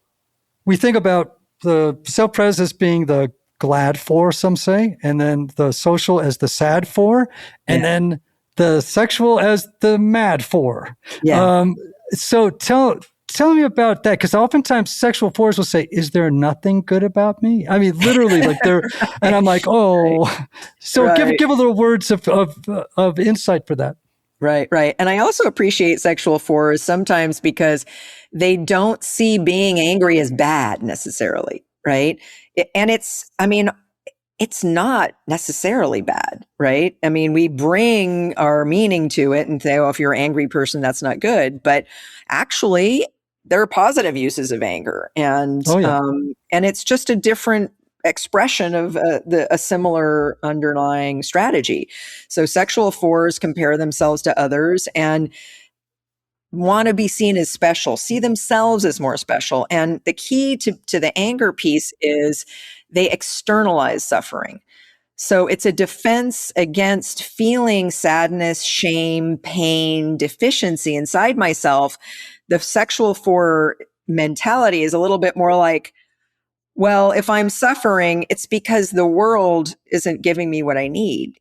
we think about the self-pres as being the glad 4, some say, and then the social as the sad 4, and then the sexual as the mad 4. So tell me about that, because oftentimes sexual 4s will say, "Is there nothing good about me?" I mean, literally, like they're, and I'm like, "Oh." So give a little words of insight for that. Right. And I also appreciate sexual 4s sometimes because they don't see being angry as bad necessarily, right? And it's not necessarily bad, right? I mean, we bring our meaning to it and say, oh, if you're an angry person, that's not good. But actually, there are positive uses of anger. And and it's just a different expression of a similar underlying strategy. So sexual 4s compare themselves to others and want to be seen as special, see themselves as more special. And the key to the anger piece is they externalize suffering. So it's a defense against feeling sadness, shame, pain, deficiency inside myself. The sexual 4 mentality is a little bit more like, well, if I'm suffering, it's because the world isn't giving me what I need.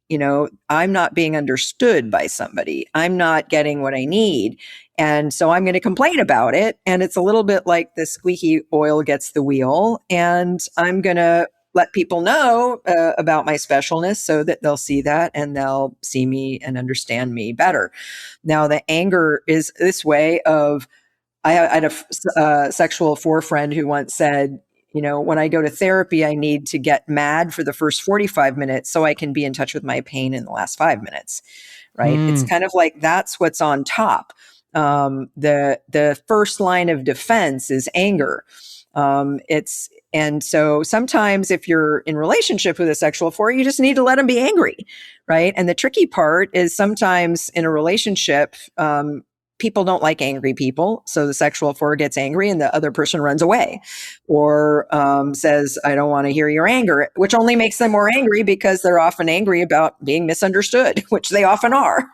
I'm not being understood by somebody. I'm not getting what I need. And so I'm going to complain about it. And it's a little bit like the squeaky oil gets the wheel. And I'm going to let people know about my specialness so that they'll see that and they'll see me and understand me better. Now, the anger is this way of, I had a sexual 4 friend who once said, when I go to therapy, I need to get mad for the first 45 minutes so I can be in touch with my pain in the last 5 minutes, right? It's kind of like that's what's on top. The first line of defense is anger. And so sometimes if you're in relationship with a sexual 4, you just need to let them be angry, right? And the tricky part is sometimes in a relationship, people don't like angry people. So the sexual 4 gets angry and the other person runs away or says, I don't want to hear your anger, which only makes them more angry because they're often angry about being misunderstood, which they often are,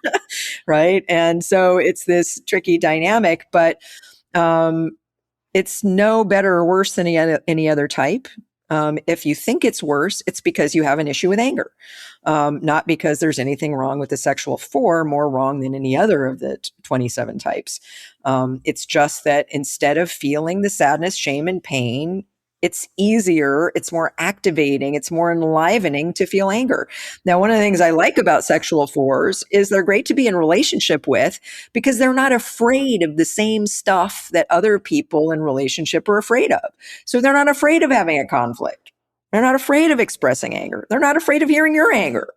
right? And so it's this tricky dynamic, but it's no better or worse than any other type. If you think it's worse, it's because you have an issue with anger, not because there's anything wrong with the sexual 4, more wrong than any other of the 27 types. It's just that instead of feeling the sadness, shame, and pain, it's easier, it's more activating, it's more enlivening to feel anger. Now, one of the things I like about sexual 4s is they're great to be in relationship with because they're not afraid of the same stuff that other people in relationship are afraid of. So they're not afraid of having a conflict. They're not afraid of expressing anger. They're not afraid of hearing your anger.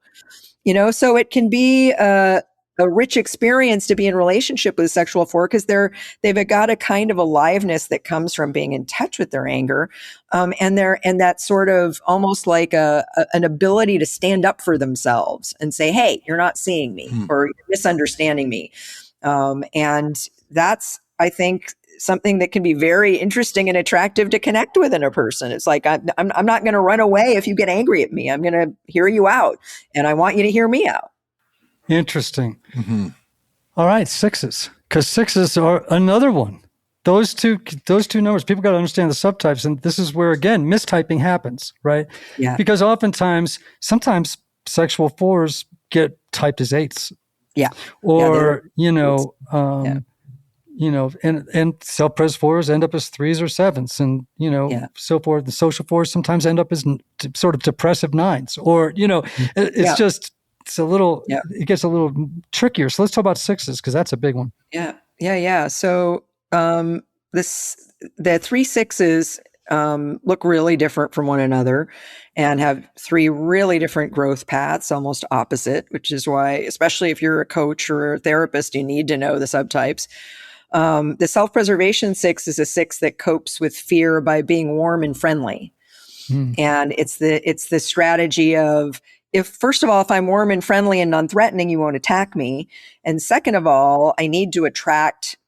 So it can be a rich experience to be in relationship with a sexual 4 because they've got a kind of aliveness that comes from being in touch with their anger, and that sort of almost like an ability to stand up for themselves and say, "Hey, you're not seeing me, or you're misunderstanding me," and that's, I think, something that can be very interesting and attractive to connect with in a person. It's like, I'm not going to run away if you get angry at me. I'm going to hear you out, and I want you to hear me out. Interesting. All right, 6s, because 6s are another one. Those two numbers, people got to understand the subtypes, and this is where, again, mistyping happens, right? Yeah. Because sometimes sexual 4s get typed as 8s. Yeah. Or, and self-pres 4s end up as 3s or 7s, and, so forth. The social 4s sometimes end up as sort of depressive 9s, or, it's just... It's it gets a little trickier. So let's talk about 6s, because that's a big one. Yeah. So the 3 6s look really different from one another and have 3 really different growth paths, almost opposite, which is why, especially if you're a coach or a therapist, you need to know the subtypes. The self-preservation 6 is a 6 that copes with fear by being warm and friendly. And it's the strategy of, first of all, if I'm warm and friendly and non-threatening, you won't attack me. And second of all, I need to attract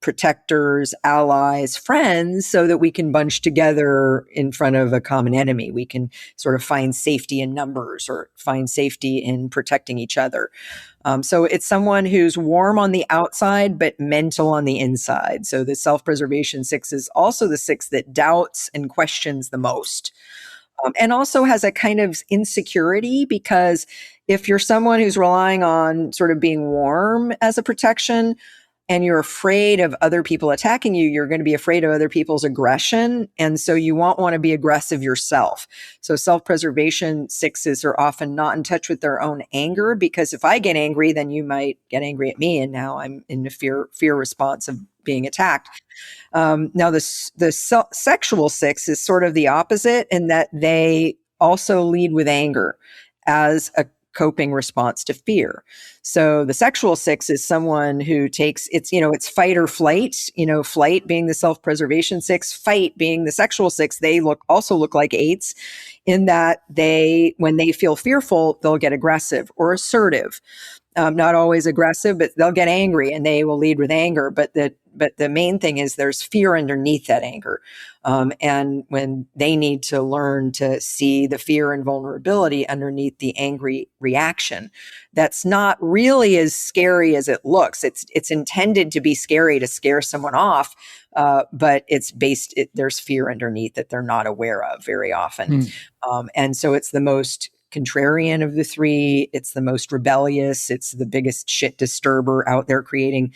protectors, allies, friends, so that we can bunch together in front of a common enemy. We can sort of find safety in numbers or find safety in protecting each other. So it's someone who's warm on the outside, but mental on the inside. So the self-preservation 6 is also the 6 that doubts and questions the most. And also has a kind of insecurity, because if you're someone who's relying on sort of being warm as a protection, and you're afraid of other people attacking you, you're going to be afraid of other people's aggression. And so you won't want to be aggressive yourself. So self-preservation 6s are often not in touch with their own anger, because if I get angry, then you might get angry at me. And now I'm in the fear response of being attacked. Now the sexual 6 is sort of the opposite, in that they also lead with anger as a coping response to fear. So the sexual 6 is someone who takes it's fight or flight, flight being the self-preservation 6, fight being the sexual 6. They also look like 8s, in that when they feel fearful, they'll get aggressive or assertive. Not always aggressive, but they'll get angry and they will lead with anger. But the main thing is there's fear underneath that anger. And when they need to learn to see the fear and vulnerability underneath the angry reaction, that's not really as scary as it looks. It's intended to be scary, to scare someone off, but there's fear underneath that they're not aware of very often. And so it's the most contrarian of the 3. It's the most rebellious. It's the biggest shit disturber out there, creating,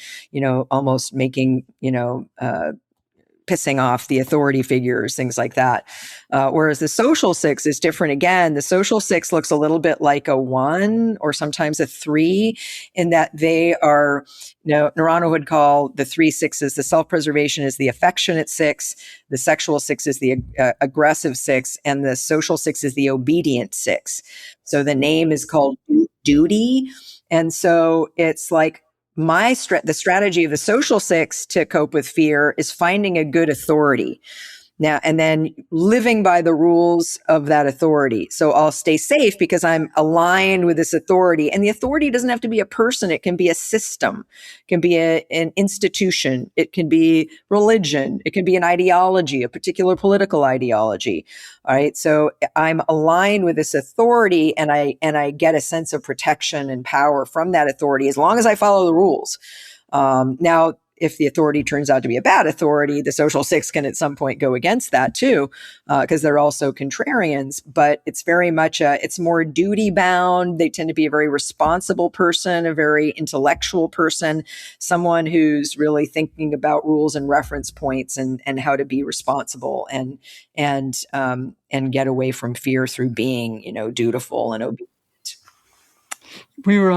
almost making, pissing off the authority figures, things like that. Whereas the social 6 is different again. The social 6 looks a little bit like a 1 or sometimes a 3, in that they are, Narano would call the 3 6s, the self-preservation is the affectionate 6, the sexual 6 is the aggressive 6, and the social 6 is the obedient 6. So the name is called duty. And so it's like, the strategy of the social 6 to cope with fear is finding a good authority. Now, and then living by the rules of that authority. So I'll stay safe because I'm aligned with this authority. And the authority doesn't have to be a person. It can be a system. It can be an institution. It can be religion. It can be an ideology, a particular political ideology. All right. So I'm aligned with this authority, and I get a sense of protection and power from that authority as long as I follow the rules. Now, if the authority turns out to be a bad authority, the social 6 can at some point go against that too, because they're also contrarians. But it's very much it's more duty bound. They tend to be a very responsible person, a very intellectual person, someone who's really thinking about rules and reference points and how to be responsible and get away from fear through being, dutiful and obedient. We were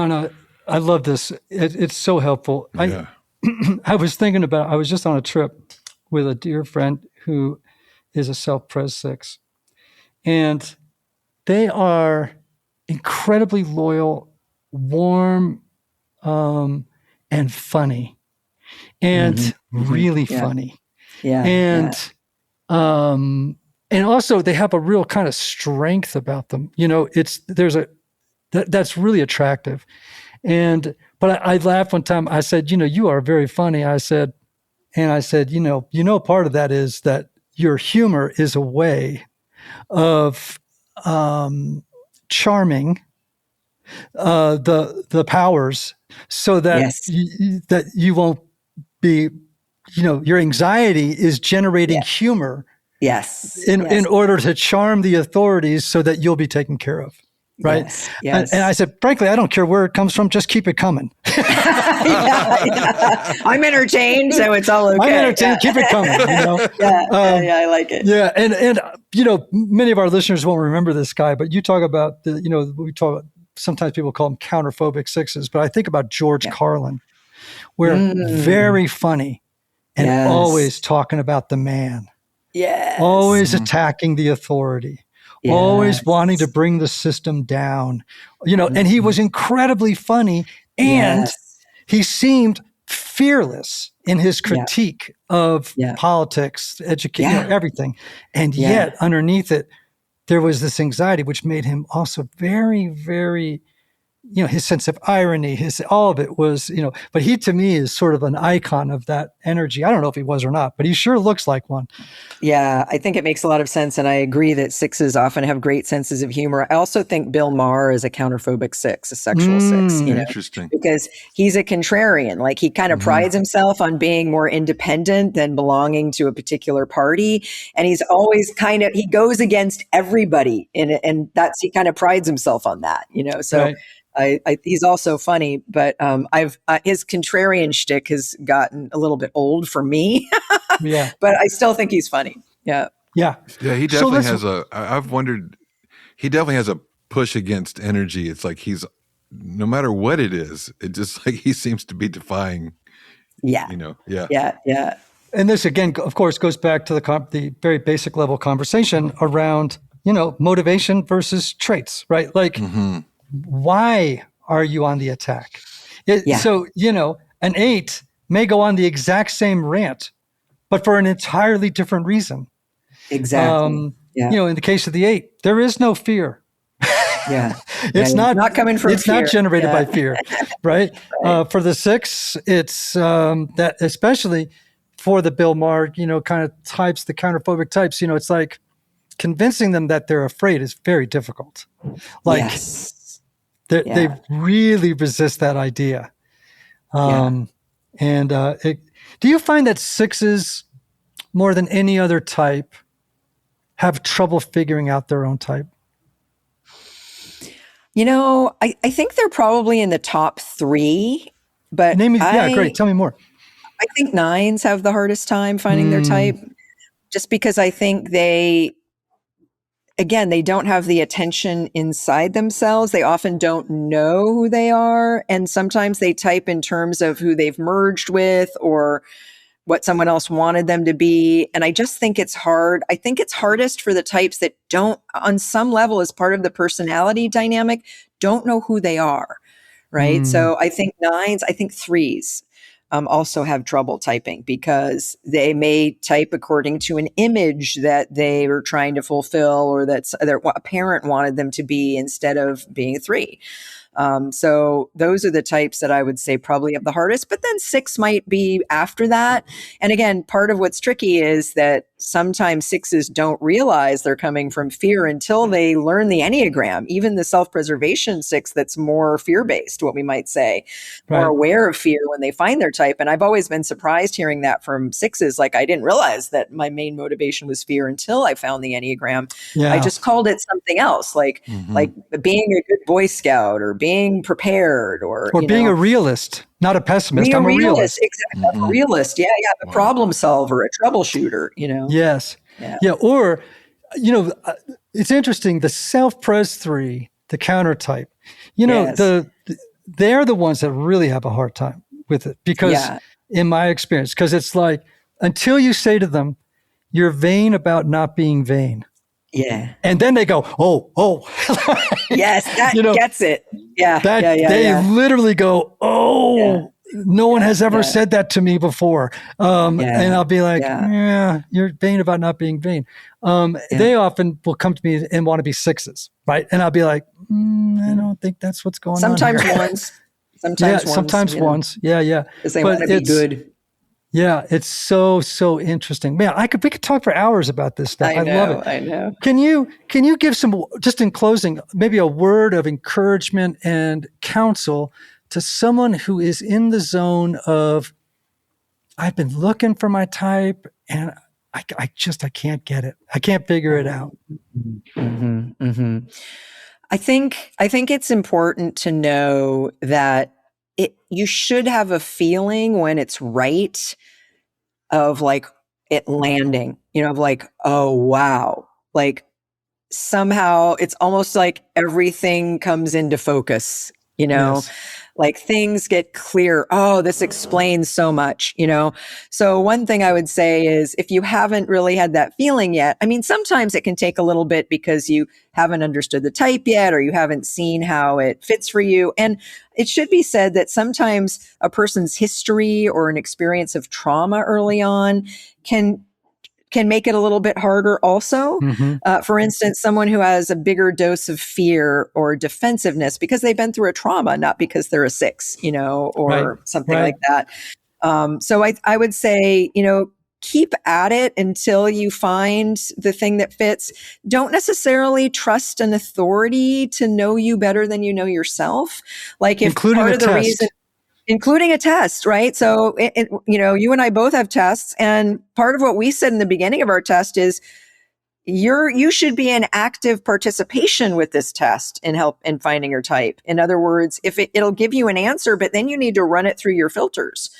I love this. It's so helpful. Yeah. I was just on a trip with a dear friend who is a self-pres 6, and they are incredibly loyal, warm, and funny, and really funny. Yeah. And also they have a real kind of strength about them. That's really attractive. But I laughed one time. I said, you are very funny. I said, part of that is that your humor is a way of charming the powers, so that that you won't be, your anxiety is generating humor. Yes. In order to charm the authorities so that you'll be taken care of. Right. Yes. And I said, frankly, I don't care where it comes from. Just keep it coming. I'm entertained, so it's all okay. I'm entertained. Keep it coming. I like it. Yeah. And many of our listeners won't remember this guy, but you talk about sometimes people call them counterphobic 6s, but I think about George Carlin, where very funny and always talking about the man. Yes. Always attacking the authority. Yes. Always wanting to bring the system down, and he was incredibly funny, and he seemed fearless in his critique of politics, education, everything. And yet underneath it, there was this anxiety, which made him also very, very his sense of irony, all of it was, but he to me is sort of an icon of that energy. I don't know if he was or not, but he sure looks like one. Yeah, I think it makes a lot of sense. And I agree that sixes often have great senses of humor. I also think Bill Maher is a counterphobic six, a sexual six, Interesting. because he's a contrarian. Like he kind of prides himself on being more independent than belonging to a particular party. And he's always he goes against everybody in it. And he kind of prides himself on that, so. Right. He's also funny, but his contrarian shtick has gotten a little bit old for me. Yeah, but I still think he's funny. Yeah. Yeah. He definitely has I've wondered, he definitely has a push against energy. It's like no matter what it is, it just like he seems to be defying. Yeah. Yeah. And this again, of course, goes back to the very basic level conversation around motivation versus traits, right? Like. Why are you on the attack? So, an 8 may go on the exact same rant, but for an entirely different reason. Exactly. In the case of the 8, there is no fear. Yeah. It's not coming from it's fear. Not generated by fear, right? For the 6, it's that especially for the Bill Maher, kind of types, the counterphobic types, it's like convincing them that they're afraid is very difficult. Like, they really resist that idea. Do you find that 6s, more than any other type, have trouble figuring out their own type? I think they're probably in the top 3, but great. Tell me more. I think 9s have the hardest time finding their type, just because I think they don't have the attention inside themselves. They often don't know who they are. And sometimes they type in terms of who they've merged with or what someone else wanted them to be. And I just think it's hard. I think it's hardest for the types that don't, on some level, as part of the personality dynamic, don't know who they are. Right. So I think 9s, I think 3s also have trouble typing because they may type according to an image that they were trying to fulfill or that a parent wanted them to be instead of being a 3. So those are the types that I would say probably have the hardest, but then 6 might be after that. And again, part of what's tricky is that sometimes 6s don't realize they're coming from fear until they learn the Enneagram, even the self-preservation 6 that's more fear-based, what we might say, more aware of fear when they find their type. And I've always been surprised hearing that from 6s. Like, I didn't realize that my main motivation was fear until I found the Enneagram. I just called it something else, like being a good Boy Scout or being prepared or being a realist, not a pessimist. I'm a realist. Exactly. A realist. Yeah. A problem solver, a troubleshooter, Yes. Yeah. Or, it's interesting. The self-pres 3, the counter type, they're the ones that really have a hard time with it because in my experience, because it's like, until you say to them, you're vain about not being vain. Yeah. And then they go, oh. Yes, that gets it. Yeah. They literally go, no one has ever said that to me before. And I'll be like, you're vain about not being vain. They often will come to me and want to be 6s, right? And I'll be like, I don't think that's what's going on here. Sometimes ones. Yeah. Because they want to be good. Yeah, it's so interesting. Man, we could talk for hours about this stuff. I love it. I know. Can you give some, just in closing, maybe a word of encouragement and counsel to someone who is in the zone of, I've been looking for my type and I can't get it. I can't figure it out. I think it's important to know that you should have a feeling when it's right of like it landing, of like, oh, wow. Like somehow it's almost like everything comes into focus, Yes. Like things get clear. Oh, this explains so much, So one thing I would say is if you haven't really had that feeling yet, I mean, sometimes it can take a little bit because you haven't understood the type yet, or you haven't seen how it fits for you. And it should be said that sometimes a person's history or an experience of trauma early on can can make it a little bit harder also. For instance, someone who has a bigger dose of fear or defensiveness because they've been through a trauma, not because they're a 6, or something like that. So I would say, keep at it until you find the thing that fits. Don't necessarily trust an authority to know you better than you know yourself. Like if including part a of the test. reason, including a test, right? So, you and I both have tests, and part of what we said in the beginning of our test is you should be in active participation with this test and help in finding your type. In other words, if it'll give you an answer, but then you need to run it through your filters.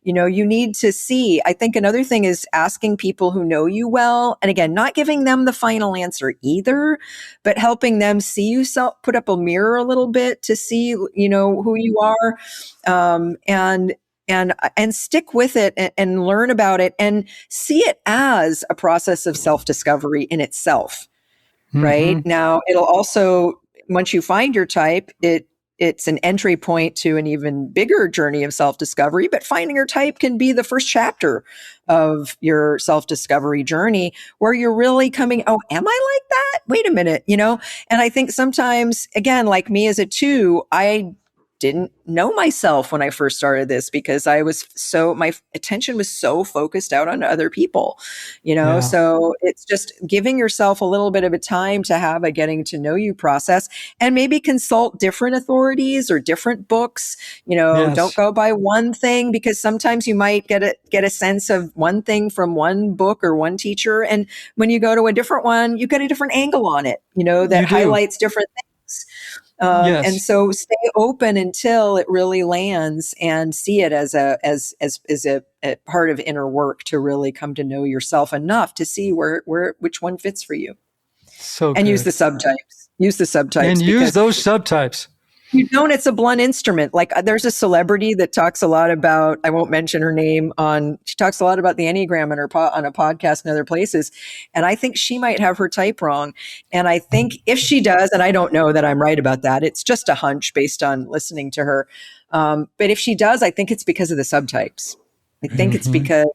You need to see. I think another thing is asking people who know you well, and again, not giving them the final answer either, but helping them see you, put up a mirror a little bit to see, who you are, and stick with it and learn about it and see it as a process of self-discovery in itself. Right? Now, it'll also, once you find your type, it's an entry point to an even bigger journey of self-discovery, but finding your type can be the first chapter of your self-discovery journey where you're really coming, oh, am I like that? Wait a minute, And I think sometimes, again, like me as a 2, I didn't know myself when I first started this because my attention was so focused out on other people, so it's just giving yourself a little bit of a time to have a getting to know you process and maybe consult different authorities or different books, Don't go by one thing because sometimes you might get a sense of one thing from one book or one teacher. And when you go to a different one, you get a different angle on it, that highlights different things. And so stay open until it really lands and see it as a part of inner work to really come to know yourself enough to see which one fits for you. And use the subtypes. And use those subtypes. It's a blunt instrument. Like there's a celebrity that talks a lot about, I won't mention her name she talks a lot about the Enneagram on a podcast and other places. And I think she might have her type wrong. And I think if she does, and I don't know that I'm right about that, it's just a hunch based on listening to her. But if she does, I think it's because of the subtypes. I think it's because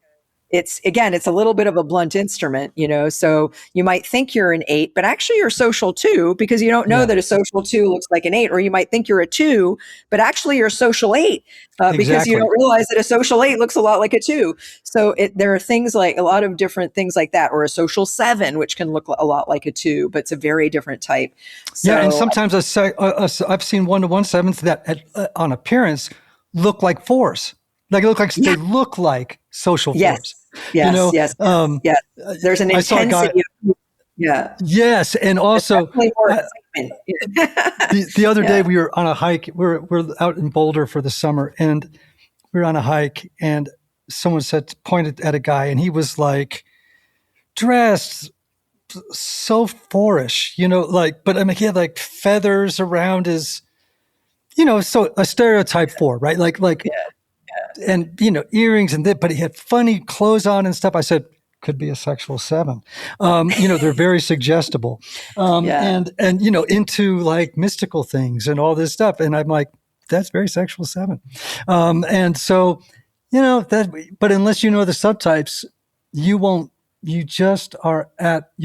it's a little bit of a blunt instrument, so you might think you're an 8, but actually you're social 2 because you don't know that a social 2 looks like an 8, or you might think you're a 2, but actually you're a social 8 because you don't realize that a social 8 looks a lot like a 2. So there are things like a lot of different things like that, or a social 7, which can look a lot like a 2, but it's a very different type. So, and sometimes I've seen 1-to-1 sevens that on appearance look like 4s. Like they look like social 4s. Yes. There's an intensity. Yes, and also the other day we were on a hike. We're out in Boulder for the summer, and we were on a hike, and someone pointed at a guy, and he was like dressed so 4-ish, but I mean he had like feathers around his, so a stereotype 4, right? And earrings but he had funny clothes on and stuff. I said, could be a sexual 7. They're very suggestible. And into like mystical things and all this stuff. And I'm like, that's very sexual 7. And so, but unless you know the subtypes, you're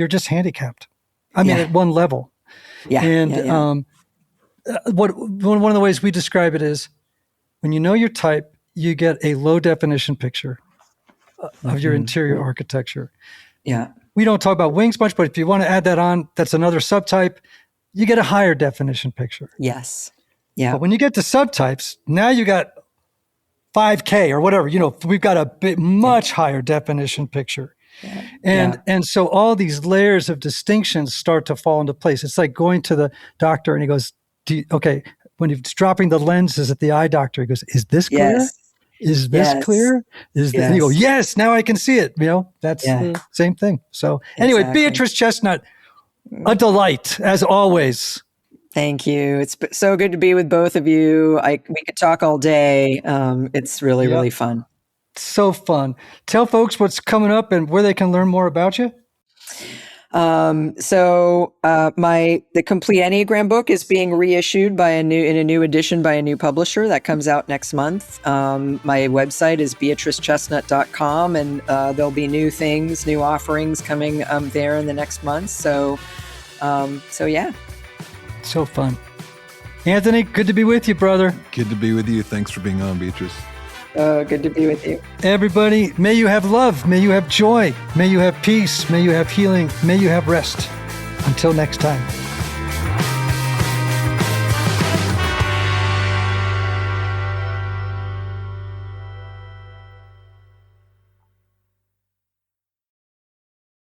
just handicapped. I mean, at one level. And one of the ways we describe it is when you know your type, you get a low definition picture of your interior architecture. Yeah. We don't talk about wings much, but if you want to add that on, that's another subtype. You get a higher definition picture. Yes. Yeah. But when you get to subtypes, now you got 5K or whatever, we've got a much higher definition picture. Yeah. And so all these layers of distinctions start to fall into place. It's like going to the doctor and he goes, when he's dropping the lenses at the eye doctor, he goes, is this clear? Yes. Is this clear? And you go, yes, now I can see it. That's the same thing. So anyway, Beatrice Chestnut, a delight as always. Thank you. It's so good to be with both of you. We could talk all day. It's really, really fun. So fun. Tell folks what's coming up and where they can learn more about you. The complete Enneagram book is being reissued in a new edition by a new publisher that comes out next month. My website is beatricechestnut.com, and there'll be new things, new offerings coming there in the next month. So yeah. So fun. Anthony, good to be with you, brother. Good to be with you. Thanks for being on, Beatrice. Good to be with you. Everybody, may you have love, may you have joy, may you have peace, may you have healing, may you have rest. Until next time.